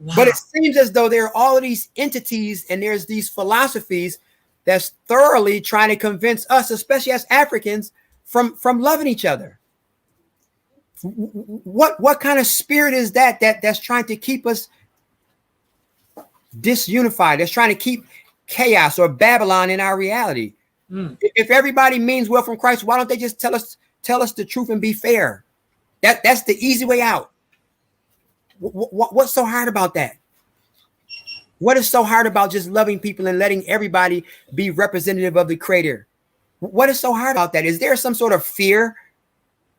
Wow. But it seems as though there are all of these entities and there's these philosophies that's thoroughly trying to convince us, especially as Africans, from loving each other. What kind of spirit is that's trying to keep us disunified? That's trying to keep chaos or Babylon in our reality. If everybody means well from Christ, why don't they just tell us the truth and be fair? That's the easy way out. What's so hard about that? What is so hard about just loving people and letting everybody be representative of the Creator? What is so hard about that? Is there some sort of fear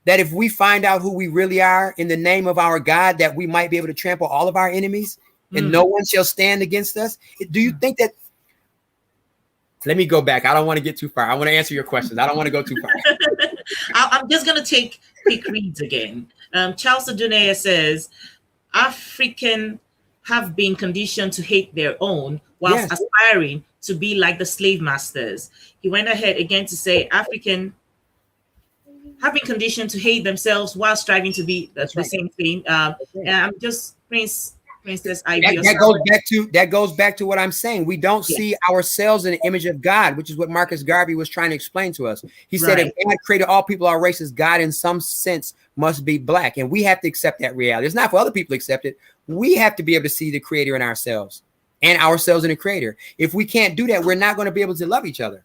that if we find out who we really are in the name of our God, that we might be able to trample all of our enemies and no one shall stand against us? Do you think that? Let me go back. I don't want to get too far. I want to answer your questions. I don't want to go too far. I'm just going to take quick reads again. Charles Adunea says, African have been conditioned to hate their own whilst aspiring to be like the slave masters. He went ahead again to say African have been conditioned to hate themselves while striving to be the same thing. And I'm just Princess Ivy. That goes back to what I'm saying. We don't see ourselves in the image of God, which is what Marcus Garvey was trying to explain to us. He said, if God created all people, all races, God in some sense must be black. And we have to accept that reality. It's not for other people to accept it. We have to be able to see the Creator in ourselves and ourselves in the Creator. If we can't do that, we're not going to be able to love each other.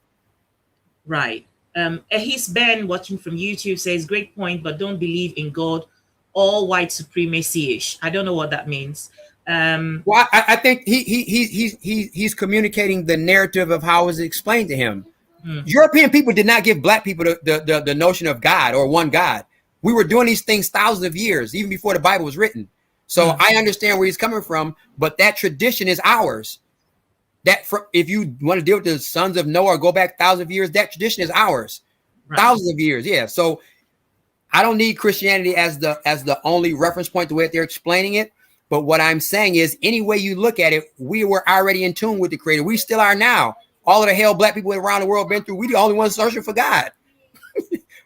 Right. Ehis Ben, watching from YouTube, says, great point, but don't believe in God, all white supremacy-ish. I don't know what that means. Well, I think he's communicating the narrative of how it was explained to him. European people did not give black people the notion of God or one God. We were doing these things thousands of years, even before the Bible was written. So I understand where he's coming from, but that tradition is ours. If you want to deal with the sons of Noah or go back thousands of years, that tradition is ours. Right. Thousands of years, yeah. So I don't need Christianity as the only reference point the way that they're explaining it. But what I'm saying is, any way you look at it, we were already in tune with the Creator. We still are now. All of the hell black people around the world been through, we the only ones searching for God.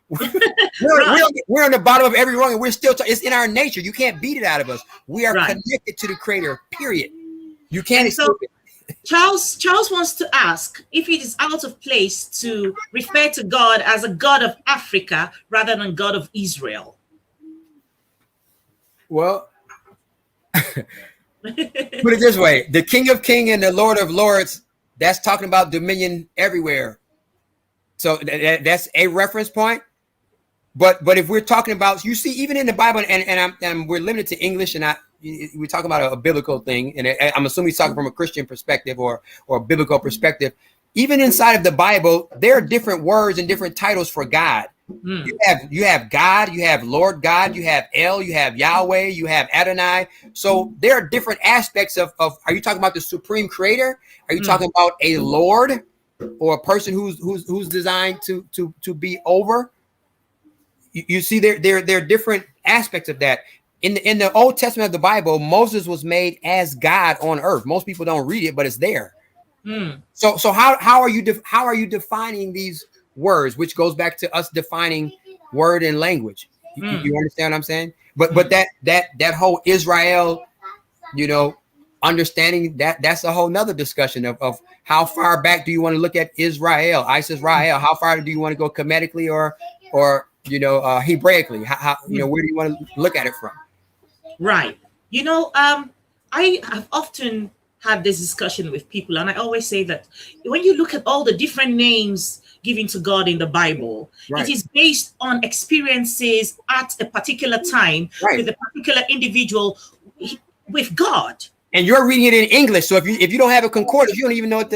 we're on the bottom of every rung, and we're still. It's in our nature. You can't beat it out of us. We are connected to the Creator. Period. You can't escape it. Charles wants to ask if it is out of place to refer to God as a God of Africa rather than God of Israel. Well, put it this way: the King of Kings and the Lord of Lords. That's talking about dominion everywhere. So that's a reference point. But if we're talking about, you see, even in the Bible, and we're limited to English, and we're talking about a biblical thing, and I'm assuming he's talking from a Christian perspective or a biblical perspective. Even inside of the Bible, there are different words and different titles for God. You have God, you have Lord God, you have El, you have Yahweh, you have Adonai. So there are different aspects of. Are you talking about the supreme creator? Are you talking about a Lord or a person who's designed to be over? You see, there are different aspects of that. In the Old Testament of the Bible, Moses was made as God on earth. Most people don't read it, but it's there. So how are you defining these words, which goes back to us defining word and language? You understand what I'm saying? But that whole Israel, understanding that's a whole nother discussion of how far back do you want to look at Israel, Israel? How far do you want to go Kemetically or Hebraically? How where do you want to look at it from? Right. I have often had this discussion with people, and I always say that when you look at all the different names given to God in the Bible, it is based on experiences at a particular time with a particular individual with God. And you're reading it in English, so if you don't have a concordance, you don't even know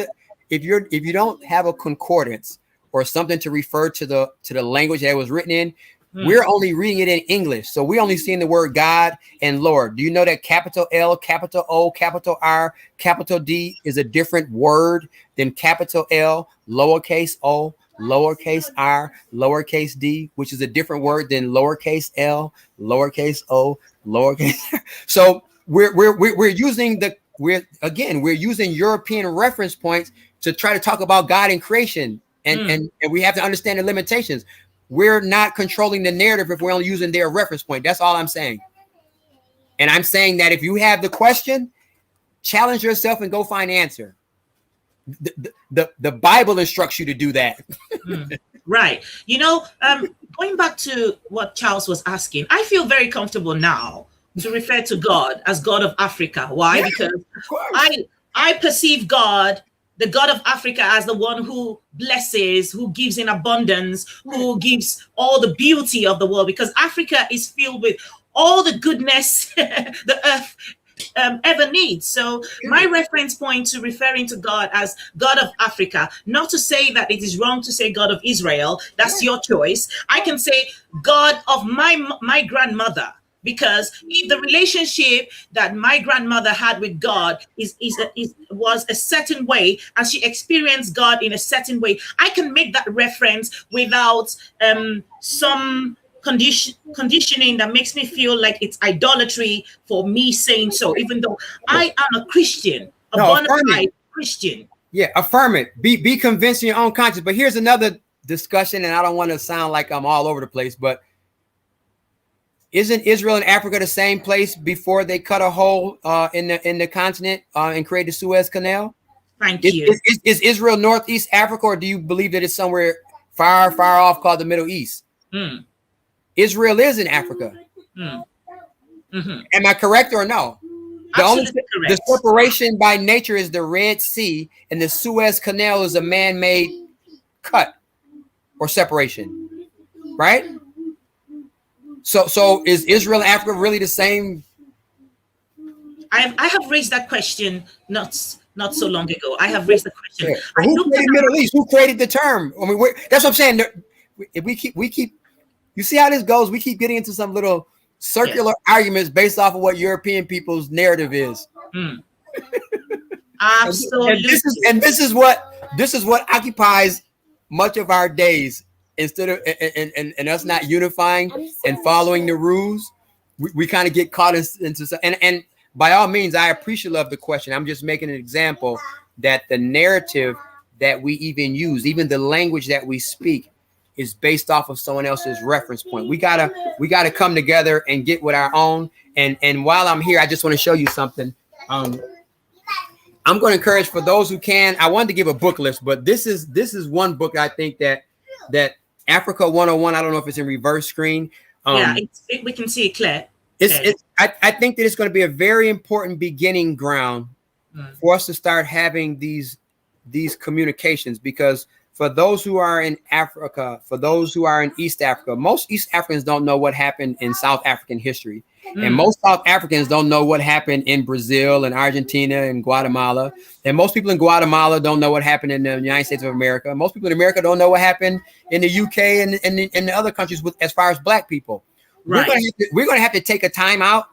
if you don't have a concordance or something to refer to the language that it was written in. We're only reading it in English. So we're only seeing the word God and Lord. Do you know that capital L, capital O, capital R, capital D is a different word than capital L, lowercase o, lowercase r, lowercase d, which is a different word than lowercase l, lowercase o, lowercase r. So we're using we're using European reference points to try to talk about God and creation. And we have to understand the limitations. We're not controlling the narrative if we're only using their reference point. That's all I'm saying. And I'm saying that if you have the question, challenge yourself and go find the answer. The Bible instructs you to do that. Right. Going back to what Charles was asking, I feel very comfortable now to refer to God as God of Africa. Why? Yeah, because I perceive God, the God of Africa, as the one who blesses, who gives in abundance, who gives all the beauty of the world, because Africa is filled with all the goodness the earth ever needs. So my reference point to referring to God as God of Africa, not to say that it is wrong to say God of Israel, that's your choice. I can say God of my grandmother, because if the relationship that my grandmother had with God was a certain way, and she experienced God in a certain way, I can make that reference without some conditioning that makes me feel like it's idolatry for me saying so, even though I am a Christian, a bona fide Christian. Yeah, affirm it. Be convinced in your own conscience. But here's another discussion, and I don't want to sound like I'm all over the place, but isn't Israel and Africa the same place before they cut a hole in the continent and create the Suez Canal? Thank you. Is Israel Northeast Africa, or do you believe that it's somewhere far, far off called the Middle East? Israel is in Africa. Am I correct or no? The separation by nature is the Red Sea, and the Suez Canal is a man-made cut or separation, right? So is Israel and Africa really the same I have raised that question not so long ago. I have raised the question. Yeah. Who created Middle East? Who created the term? I mean, that's what I'm saying. If we keep, you see how this goes. We keep getting into some little circular arguments based off of what European people's narrative is. Absolutely. And this is what occupies much of our days. Instead of and us not unifying and following the rules, we kind of get caught into and by all means, I appreciate the question. I'm just making an example that the narrative that we even use, even the language that we speak, is based off of someone else's reference point. We gotta come together and get with our own. And while I'm here, I just want to show you something. I'm going to encourage for those who can. I wanted to give a book list, but this is one book I think that Africa 101. I don't know if it's in reverse screen. We can see it clear. I think that it's going to be a very important beginning ground for us to start having these communications, because for those who are in Africa, for those who are in East Africa, most East Africans don't know what happened in South African history. And most South Africans don't know what happened in Brazil and Argentina and Guatemala. And most people in Guatemala don't know what happened in the United States of America. Most people in America don't know what happened in the UK and in the other countries as far as Black people. Right. We're going to have to take a time out,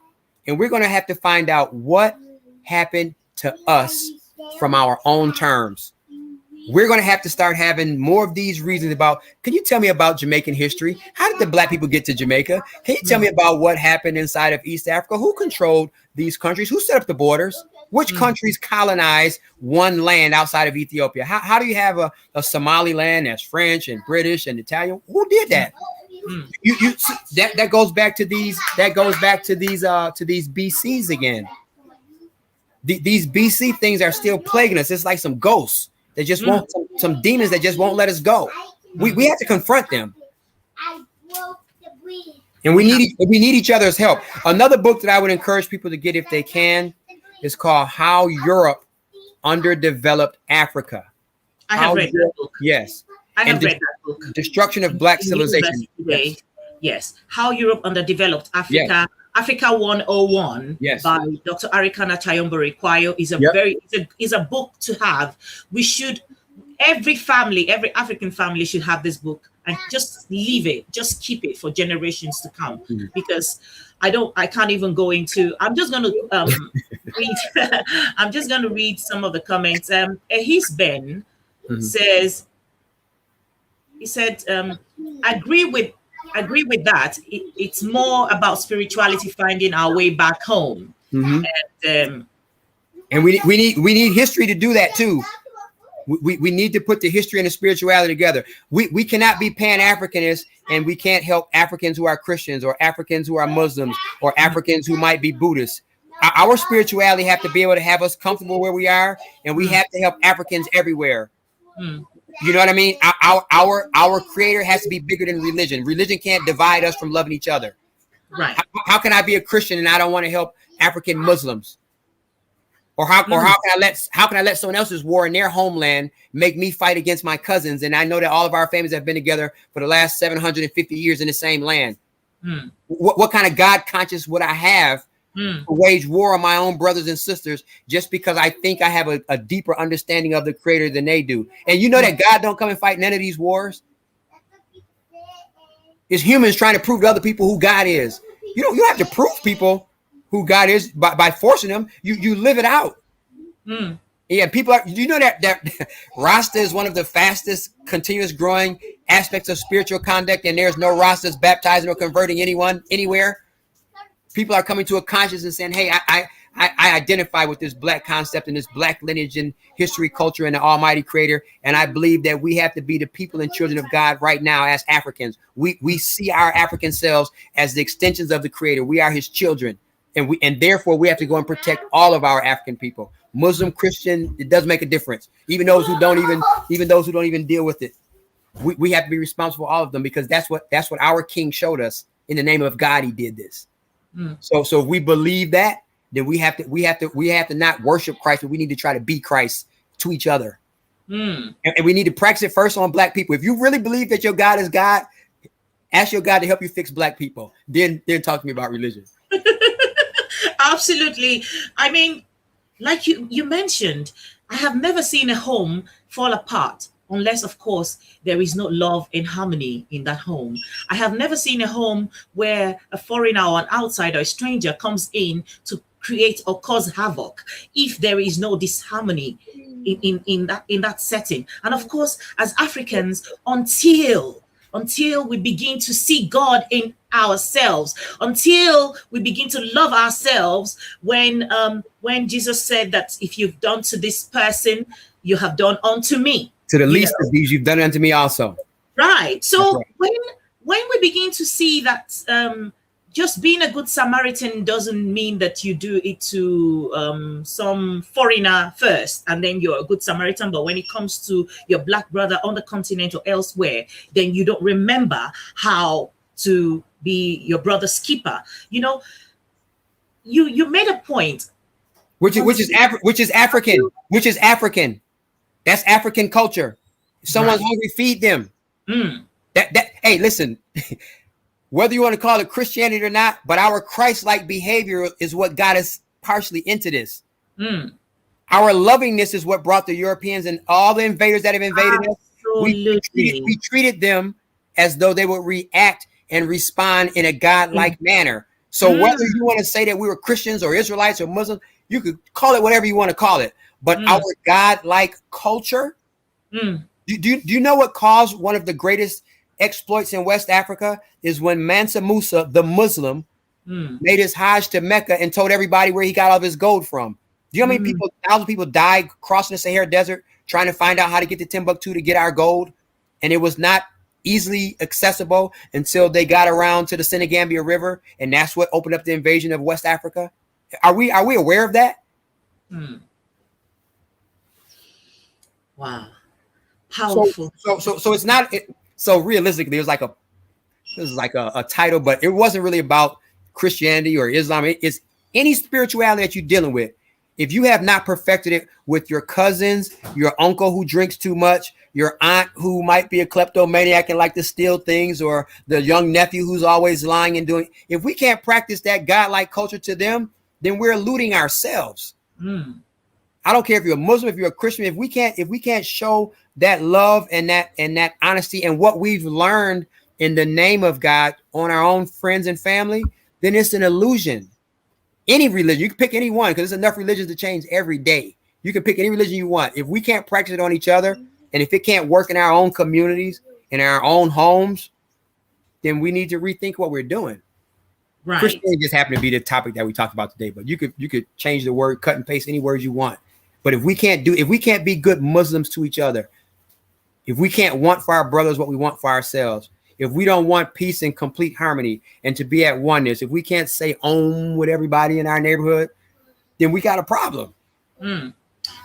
and we're going to have to find out what happened to us from our own terms. We're going to have to start having more of these reasons about, can you tell me about Jamaican history? How did the Black people get to Jamaica? Can you tell me about what happened inside of East Africa? Who controlled these countries? Who set up the borders? Which countries colonized one land outside of Ethiopia? How do you have a Somaliland that's French and British and Italian? Who did that? That goes back to these BCs again. These BC things are still plaguing us. It's like some ghosts. They just won't, some demons that just won't let us go. We have to confront them. And we need each other's help. Another book that I would encourage people to get if they can is called How Europe Underdeveloped Africa. I have read that book. Yes. I have read that book. Destruction of Black Civilization. Yes. How Europe Underdeveloped Africa. Yes. Africa 101 by Dr. Arikana Chayombori-Kwayo is a book to have. We should, every African family should have this book and just leave it, just keep it for generations to come. Because I can't even go into, I'm just going to read, I'm just going to read some of the comments. Ehis Ben says, he said, agree with that. It's more about spirituality finding our way back home. And we need history to do that too. We need to put the history and the spirituality together. We cannot be Pan-Africanists and we can't help Africans who are Christians or Africans who are Muslims or Africans who might be Buddhists. Our spirituality have to be able to have us comfortable where we are, and we have to help Africans everywhere. You know what I mean? Our creator has to be bigger than religion. Religion can't divide us from loving each other. Right. How can I be a Christian and I don't want to help African Muslims? Or how can I let someone else's war in their homeland make me fight against my cousins? And I know that all of our families have been together for the last 750 years in the same land. What kind of God conscience would I have to wage war on my own brothers and sisters just because I think I have a deeper understanding of the creator than they do? And you know that God don't come and fight none of these wars. It's humans trying to prove to other people who God is. You don't have to prove people who God is by forcing them. You live it out. Yeah, people are, you know that Rasta is one of the fastest continuous growing aspects of spiritual conduct, and there's no Rastas baptizing or converting anyone anywhere. People are coming to a conscience and saying, hey, I identify with this Black concept and this Black lineage and history, culture, and the Almighty Creator. And I believe that we have to be the people and children of God right now as Africans. We see our African selves as the extensions of the Creator. We are His children. And therefore we have to go and protect all of our African people. Muslim, Christian, it does make a difference. Even those who don't even deal with it. We have to be responsible for all of them, because that's what our King showed us. In the name of God, He did this. So if we believe that, then we have to not worship Christ, but we need to try to be Christ to each other. And we need to practice it first on Black people. If you really believe that your God is God, ask your God to help you fix Black people. Then talk to me about religion. Absolutely. I mean, like you mentioned, I have never seen a home fall apart unless, of course, there is no love and harmony in that home. I have never seen a home where a foreigner or an outsider, a stranger comes in to create or cause havoc if there is no disharmony in that setting. And of course, as Africans, until we begin to see God in ourselves, until we begin to love ourselves, when Jesus said that if you've done to this person, you have done unto me. To the least of these, you've done it unto me also. Right. So right. when we begin to see that just being a good Samaritan doesn't mean that you do it to some foreigner first and then you're a good Samaritan. But when it comes to your black brother on the continent or elsewhere, then you don't remember how to be your brother's keeper. You know, you made a point. Which is African. That's African culture. If someone's hungry, feed them. Hey, listen. Whether you want to call it Christianity or not, but our Christ-like behavior is what got us partially into this. Our lovingness is what brought the Europeans and all the invaders that have invaded us. We treated them as though they would react and respond in a God-like manner. So whether you want to say that we were Christians or Israelites or Muslims, you could call it whatever you want to call it. But our God-like culture, do you know what caused one of the greatest exploits in West Africa is when Mansa Musa, the Muslim, made his Hajj to Mecca and told everybody where he got all of his gold from. Do you know how many people, thousands of people died crossing the Sahara Desert trying to find out how to get to Timbuktu to get our gold? And it was not easily accessible until they got around to the Senegambia River, and that's what opened up the invasion of West Africa. Are we aware of that? Wow, powerful. So it's not. So realistically, it was like a title, but it wasn't really about Christianity or Islam. It's any spirituality that you're dealing with. If you have not perfected it with your cousins, your uncle who drinks too much, your aunt who might be a kleptomaniac and like to steal things, or the young nephew who's always lying and doing, if we can't practice that God-like culture to them, then we're eluding ourselves. I don't care if you're a Muslim, if you're a Christian, if we can't show that love and that honesty and what we've learned in the name of God on our own friends and family, then it's an illusion. Any religion, you can pick any one, because there's enough religions to change every day. You can pick any religion you want. If we can't practice it on each other, and if it can't work in our own communities, in our own homes, then we need to rethink what we're doing. Right. Christianity just happened to be the topic that we talked about today, but you could change the word, cut and paste any words you want. But if we can't be good Muslims to each other, if we can't want for our brothers what we want for ourselves, if we don't want peace and complete harmony and to be at oneness, if we can't say Om with everybody in our neighborhood, then we got a problem.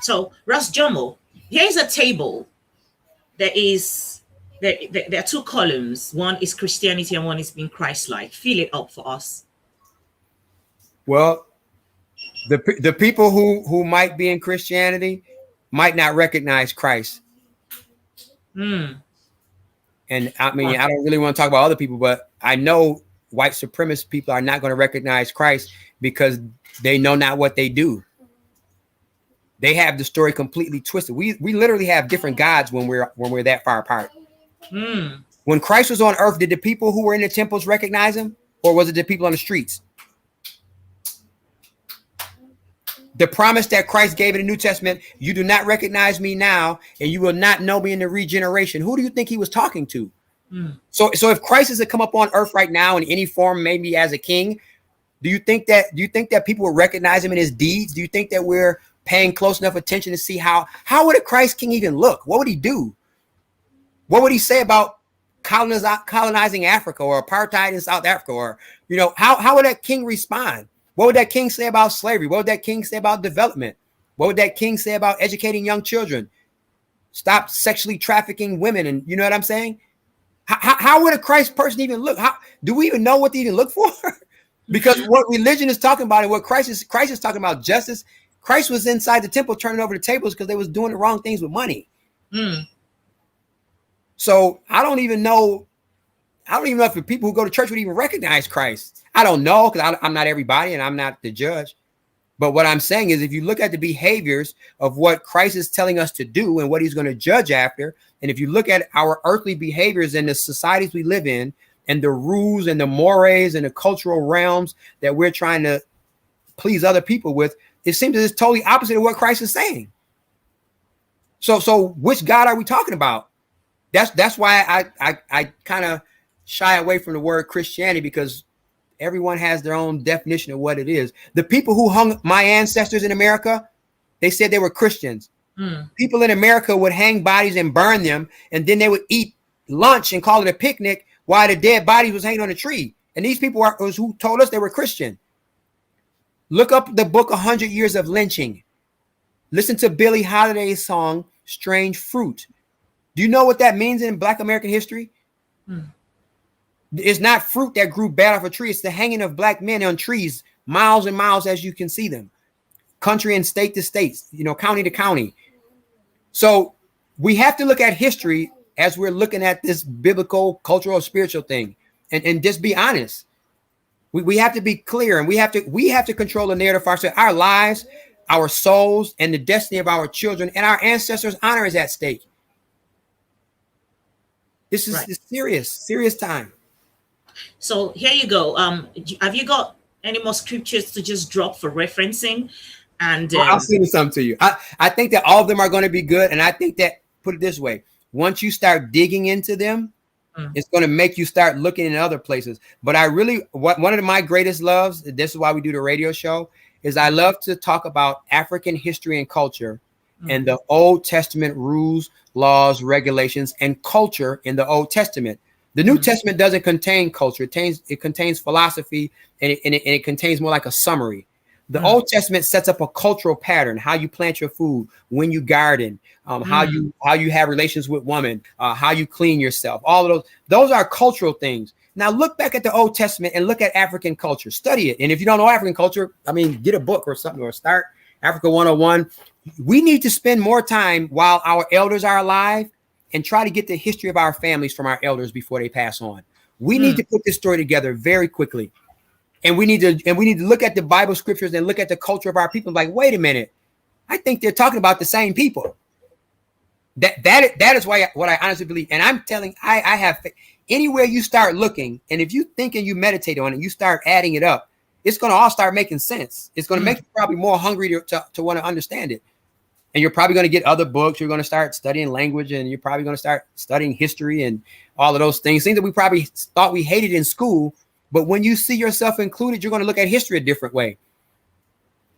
So, Ras Jomo, here's a table. There are two columns. One is Christianity and one is being Christ-like. Fill it up for us. Well, the people who might be in Christianity might not recognize Christ. And I mean, I don't really want to talk about other people, but I know white supremacist people are not going to recognize Christ because they know not what they do. They have the story completely twisted. We literally have different gods when we're that far apart. When Christ was on earth, did the people who were in the temples recognize him, or was it the people on the streets? The promise that Christ gave in the New Testament, you do not recognize me now, and you will not know me in the regeneration. Who do you think he was talking to? So if Christ is to come up on earth right now in any form, maybe as a king, do you think that people will recognize him in his deeds? Do you think that we're paying close enough attention to see how would a Christ king even look? What would he do? What would he say about colonizing Africa or apartheid in South Africa? Or, how would that king respond? What would that king say about slavery? What would that king say about development? What would that king say about educating young children? Stop sexually trafficking women. And you know what I'm saying? How would a Christ person even look? How do we even know what to even look for? Because what religion is talking about and what Christ is talking about justice. Christ was inside the temple turning over the tables because they was doing the wrong things with money. So I don't even know I don't even know if the people who go to church would even recognize Christ. I don't know, because I'm not everybody and I'm not the judge. But what I'm saying is, if you look at the behaviors of what Christ is telling us to do and what he's going to judge after, and if you look at our earthly behaviors in the societies we live in, and the rules and the mores and the cultural realms that we're trying to please other people with, it seems that it's totally opposite of what Christ is saying. So which God are we talking about? That's why I kind of shy away from the word Christianity, because everyone has their own definition of what it is. The people who hung my ancestors in America, they said they were Christians. People in America would hang bodies and burn them, and then they would eat lunch and call it a picnic while the dead body was hanging on a tree. And these people are who told us they were Christian. Look up the book 100 Years of Lynching. Listen to Billie Holiday's song, Strange Fruit. Do you know what that means in Black American history? It's not fruit that grew bad off a tree. It's the hanging of Black men on trees, miles and miles as you can see them, country and state to state, county to county. So we have to look at history as we're looking at this biblical, cultural, spiritual thing, and just be honest. We have to be clear, and we have to control the narrative for ourselves. Our lives, our souls, and the destiny of our children and our ancestors' honor is at stake. This is a serious time. So here you go. Have you got any more scriptures to just drop for referencing? And I'll send some to you. I think that all of them are going to be good. And I think that, put it this way, once you start digging into them, it's going to make you start looking in other places. But one of my greatest loves, this is why we do the radio show, is I love to talk about African history and culture and the Old Testament rules, laws, regulations, and culture in the Old Testament. The New Testament doesn't contain culture. It contains philosophy, and it contains more like a summary. The Old Testament sets up a cultural pattern: how you plant your food, when you garden, how you have relations with women, how you clean yourself. All of those are cultural things. Now look back at the Old Testament and look at African culture. Study it. And if you don't know African culture, get a book or something, or start Africa 101. We need to spend more time while our elders are alive and try to get the history of our families from our elders before they pass on. We need to put this story together very quickly. And we need to look at the Bible scriptures and look at the culture of our people. Like, wait a minute, I think they're talking about the same people. That is why what I honestly believe. And I'm telling, I have anywhere you start looking, and if you think and you meditate on it, you start adding it up, it's going to all start making sense. It's going to make you probably more hungry to want to understand it. And you're probably going to get other books. You're going to start studying language, and you're probably going to start studying history and all of those things that we probably thought we hated in school. But when you see yourself included, you're going to look at history a different way.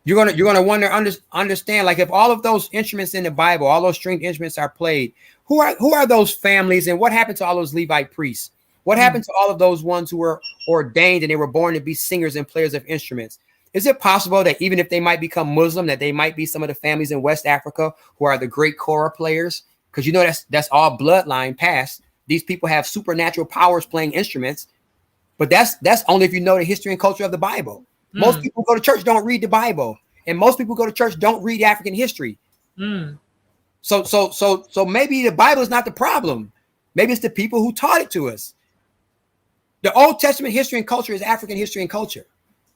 You're going to wonder, understand, like, if all of those instruments in the Bible, all those stringed instruments are played, who are those families, and what happened to all those Levite priests? What happened to all of those ones who were ordained and they were born to be singers and players of instruments? Is it possible that even if they might become Muslim, that they might be some of the families in West Africa who are the great kora players? Because that's all bloodline past. These people have supernatural powers playing instruments, but that's only if you know the history and culture of the Bible. Most people who go to church don't read the Bible, and most people who go to church don't read African history. So maybe the Bible is not the problem. Maybe it's the people who taught it to us. The Old Testament history and culture is African history and culture,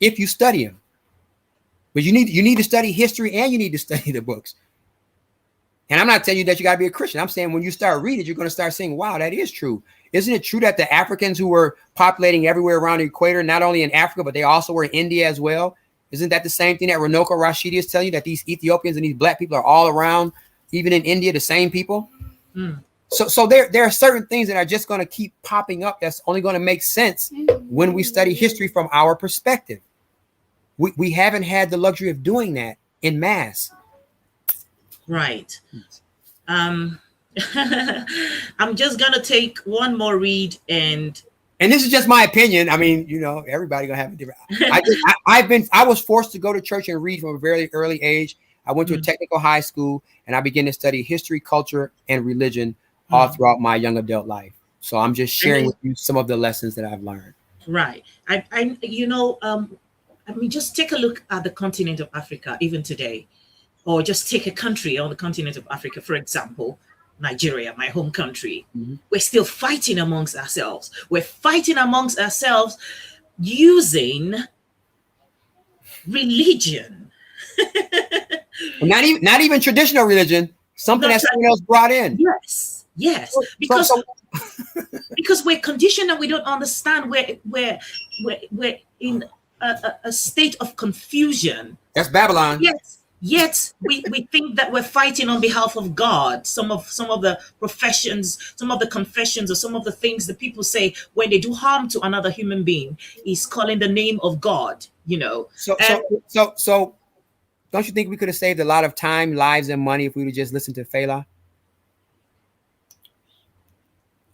if you study them. But you need to study history, and you need to study the books. And I'm not telling you that you got to be a Christian. I'm saying when you start reading, you're going to start saying, wow, that is true. Isn't it true that the Africans who were populating everywhere around the equator, not only in Africa, but they also were in India as well? Isn't that the same thing that Runoko Rashidi is telling you, that these Ethiopians and these black people are all around, even in India, the same people? So there are certain things that are just going to keep popping up that's only going to make sense when we study history from our perspective. We haven't had the luxury of doing that in mass. Right. I'm just going to take one more read, and this is just my opinion. I mean, everybody gonna have a different. I was forced to go to church and read from a very early age. I went to a technical high school, and I began to study history, culture, and religion all throughout my young adult life. So I'm just sharing with you some of the lessons that I've learned. Right. Just take a look at the continent of Africa, even today, or just take a country on the continent of Africa, for example. Nigeria, my home country, we're still fighting amongst ourselves. We're fighting amongst ourselves using religion. Not even traditional religion, something that someone else brought in. Yes, because because we're conditioned and we don't understand. We're in a state of confusion. That's Babylon. Yet we think that we're fighting on behalf of God. Some of the professions, some of the confessions, or some of the things that people say when they do harm to another human being is calling the name of God. So don't you think we could have saved a lot of time, lives, and money if we would just listen to Fela?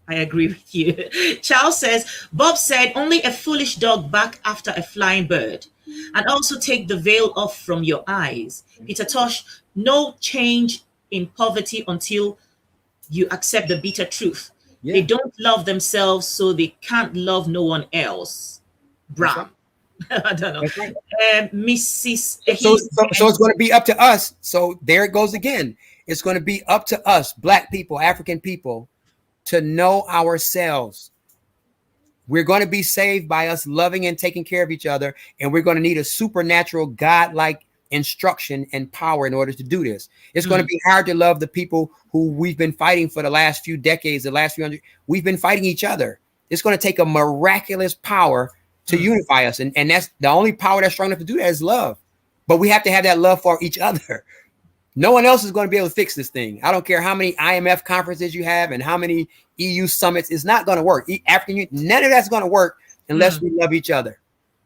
I agree with you. Charles says, Bob said, only a foolish dog bark after a flying bird. And also take the veil off from your eyes. Peter Tosh, no change in poverty until you accept the bitter truth. Yeah. They don't love themselves, so they can't love no one else. Brown. I don't know. Right. Mrs. So it's going to be up to us. So there it goes again. It's going to be up to us, Black people, African people, to know ourselves. We're going to be saved by us loving and taking care of each other. And we're going to need a supernatural God-like instruction and power in order to do this. It's going to be hard to love the people who we've been fighting for the last few decades, the last few hundred. We've been fighting each other. It's going to take a miraculous power to unify us. And that's the only power that's strong enough to do that is love. But we have to have that love for each other. No one else is going to be able to fix this thing. I don't care how many IMF conferences you have and how many EU summits. It's not going to work. None of that's going to work unless we love each other.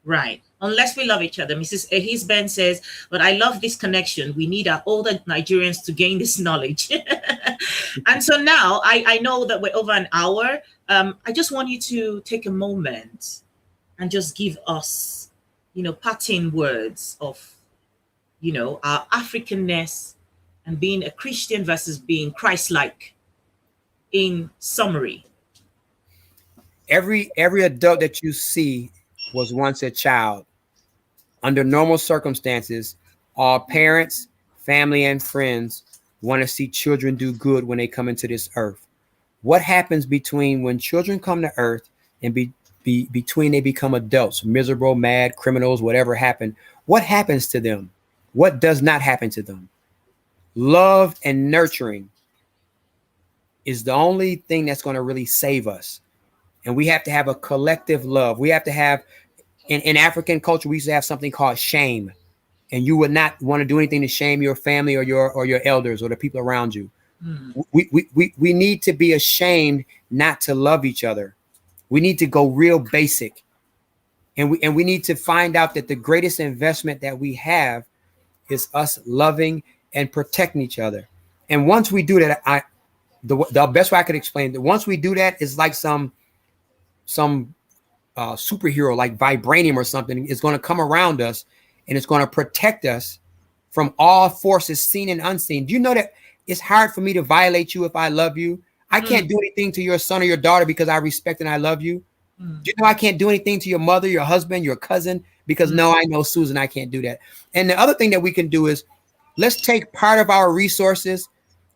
Right. Unless we love each other. Mrs. Ehis Ben says, but I love this connection. We need our older Nigerians to gain this knowledge. And so now I know that we're over an hour. I just want you to take a moment and just give us, parting words of, our Africanness and being a Christian versus being Christ-like. In summary, every adult that you see was once a child. Under normal circumstances, all parents, family, and friends want to see children do good when they come into this earth. What happens between when children come to earth and between they become adults, miserable, mad, criminals, whatever happened? What happens to them? What does not happen to them? Love and nurturing is the only thing that's going to really save us. And we have to have a collective love. We have to have, in African culture, we used to have something called shame. And you would not want to do anything to shame your family or your elders or the people around you. We need to be ashamed not to love each other. We need to go real basic. And we need to find out that the greatest investment that we have is us loving and protecting each other. And once we do that, the best way I could explain that, once we do that, is like some superhero like vibranium or something is going to come around us and it's going to protect us from all forces seen and unseen. Do you know that it's hard for me to violate you if I love you? I can't do anything to your son or your daughter because I respect and I love you. Do you know I can't do anything to your mother, your husband, your cousin because no, I know Susan, I can't do that. And the other thing that we can do is let's take part of our resources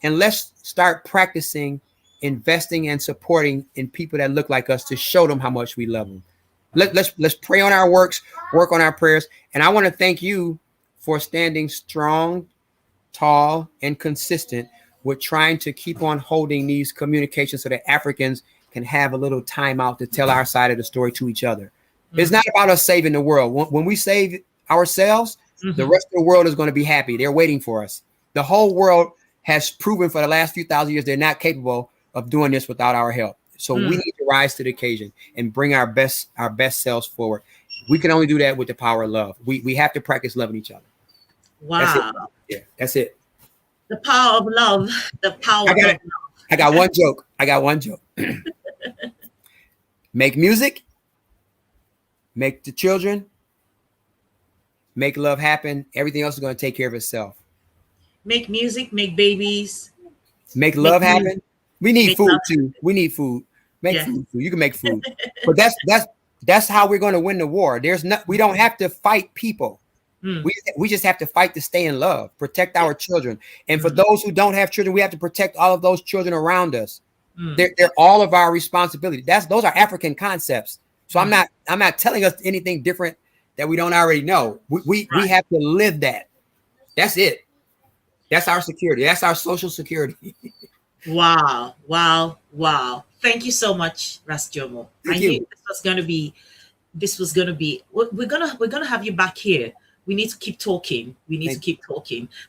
and let's start practicing investing and supporting in people that look like us to show them how much we love them. Let's pray on our works, work on our prayers. And I want to thank you for standing strong, tall, and consistent with trying to keep on holding these communications so that Africans can have a little time out to tell our side of the story to each other. It's not about us saving the world. When we save ourselves, the rest of the world is going to be happy. They're waiting for us. The whole world has proven for the last few thousand years they're not capable of doing this without our help. So we need to rise to the occasion and bring our best selves forward. We can only do that with the power of love. We have to practice loving each other. Wow. That's it. Yeah, that's it. The power of love. The power of love. I got one joke. Make music. Make the children. Make love happen. Everything else is going to take care of itself. Make music, make babies. Make love happen. We need food too. We need food. Make food. You can make food. But that's how we're going to win the war. We don't have to fight people. We just have to fight to stay in love, protect our children. And for those who don't have children, we have to protect all of those children around us. They're all of our responsibility. Those are African concepts. So I'm not telling us anything different that we don't already know. We have to live that. That's it. That's our security. That's our social security. Wow. Thank you so much, Ras Jomo. I knew this was going to be we're gonna have you back here. We need to keep talking.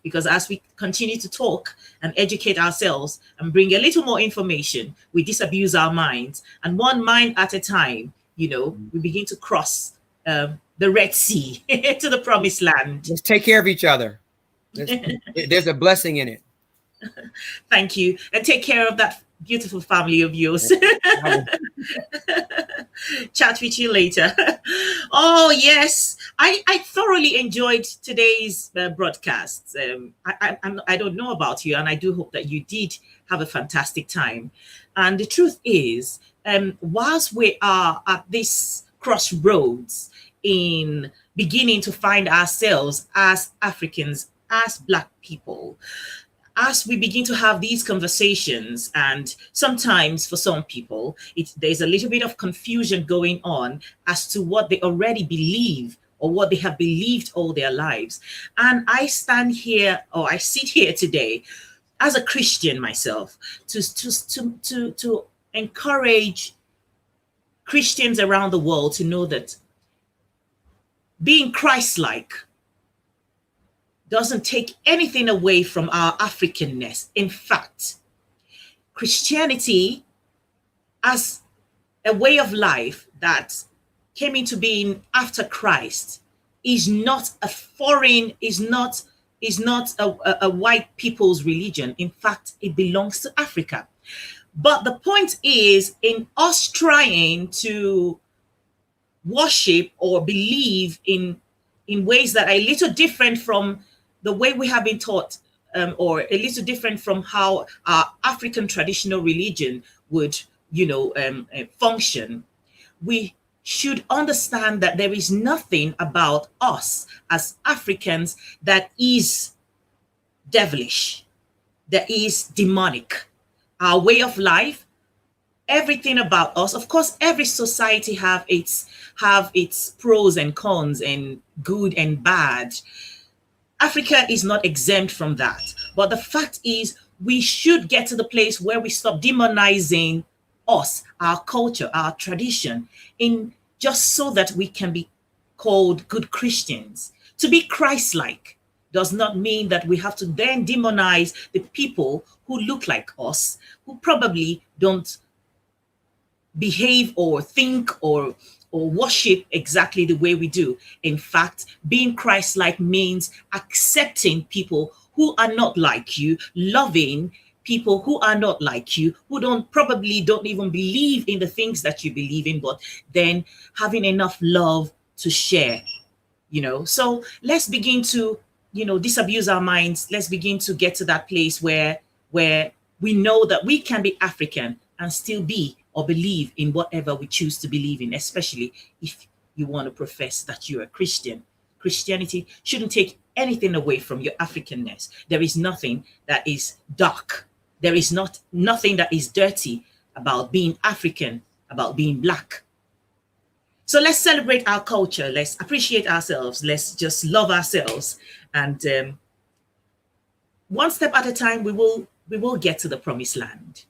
Because as we continue to talk and educate ourselves and bring a little more information, we disabuse our minds, and one mind at a time, we begin to cross the Red Sea to the promised land. Let's take care of each other. There's a blessing in it. Thank you. And take care of that beautiful family of yours. Chat with you later. Oh, yes. I thoroughly enjoyed today's broadcast. I don't know about you, and I do hope that you did have a fantastic time. And the truth is, whilst we are at this crossroads in beginning to find ourselves as Africans, as Black people, as we begin to have these conversations, and sometimes for some people, there's a little bit of confusion going on as to what they already believe or what they have believed all their lives. And I sit here today as a Christian myself to encourage Christians around the world to know that being Christ-like doesn't take anything away from our Africanness. In fact, Christianity as a way of life that came into being after Christ is not a foreign, is not a white people's religion. In fact, it belongs to Africa. But the point is, in us trying to worship or believe in ways that are a little different from the way we have been taught, or a little different from how our African traditional religion would, function, we should understand that there is nothing about us as Africans that is devilish, that is demonic. Our way of life, everything about us. Of course, every society have its pros and cons and good and bad. Africa is not exempt from that. But the fact is, we should get to the place where we stop demonizing us, our culture, our tradition, just so that we can be called good Christians. To be Christ-like does not mean that we have to then demonize the people who look like us, who probably don't behave or think or worship exactly the way we do. In fact, being Christ-like means accepting people who are not like you, loving people who are not like you, who probably don't even believe in the things that you believe in, but then having enough love to share, So let's begin to, disabuse our minds. Let's begin to get to that place where we know that we can be African and still be or believe in whatever we choose to believe in, especially if you want to profess that you're a Christian. Christianity shouldn't take anything away from your Africanness. There is nothing that is dark. There is nothing that is dirty about being African, about being Black. So let's celebrate our culture. Let's appreciate ourselves. Let's just love ourselves. And one step at a time, we will get to the promised land.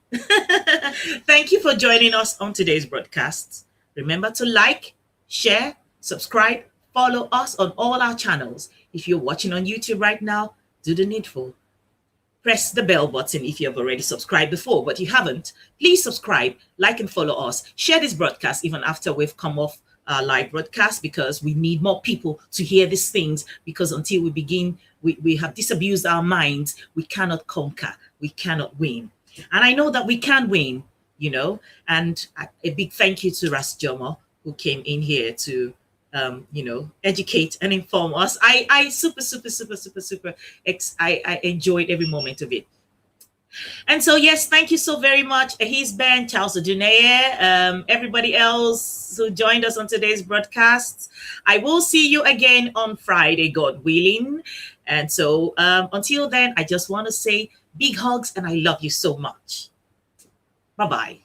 Thank you for joining us on today's broadcast. Remember to like, share, subscribe, follow us on all our channels. If you're watching on YouTube right now, do the needful. Press the bell button if you have already subscribed before, but you haven't. Please subscribe, like, and follow us. Share this broadcast even after we've come off our live broadcast, because we need more people to hear these things, because until we begin, we have disabused our minds. We cannot conquer. We cannot win. And I know that we can win, and a big thank you to Ras Jomo, who came in here to, educate and inform us. I super, I enjoyed every moment of it. And so, yes, thank you so very much. He's Ben, Charles Oduneye, everybody else who joined us on today's broadcast. I will see you again on Friday, God willing. And so until then, I just want to say big hugs and I love you so much. Bye-bye.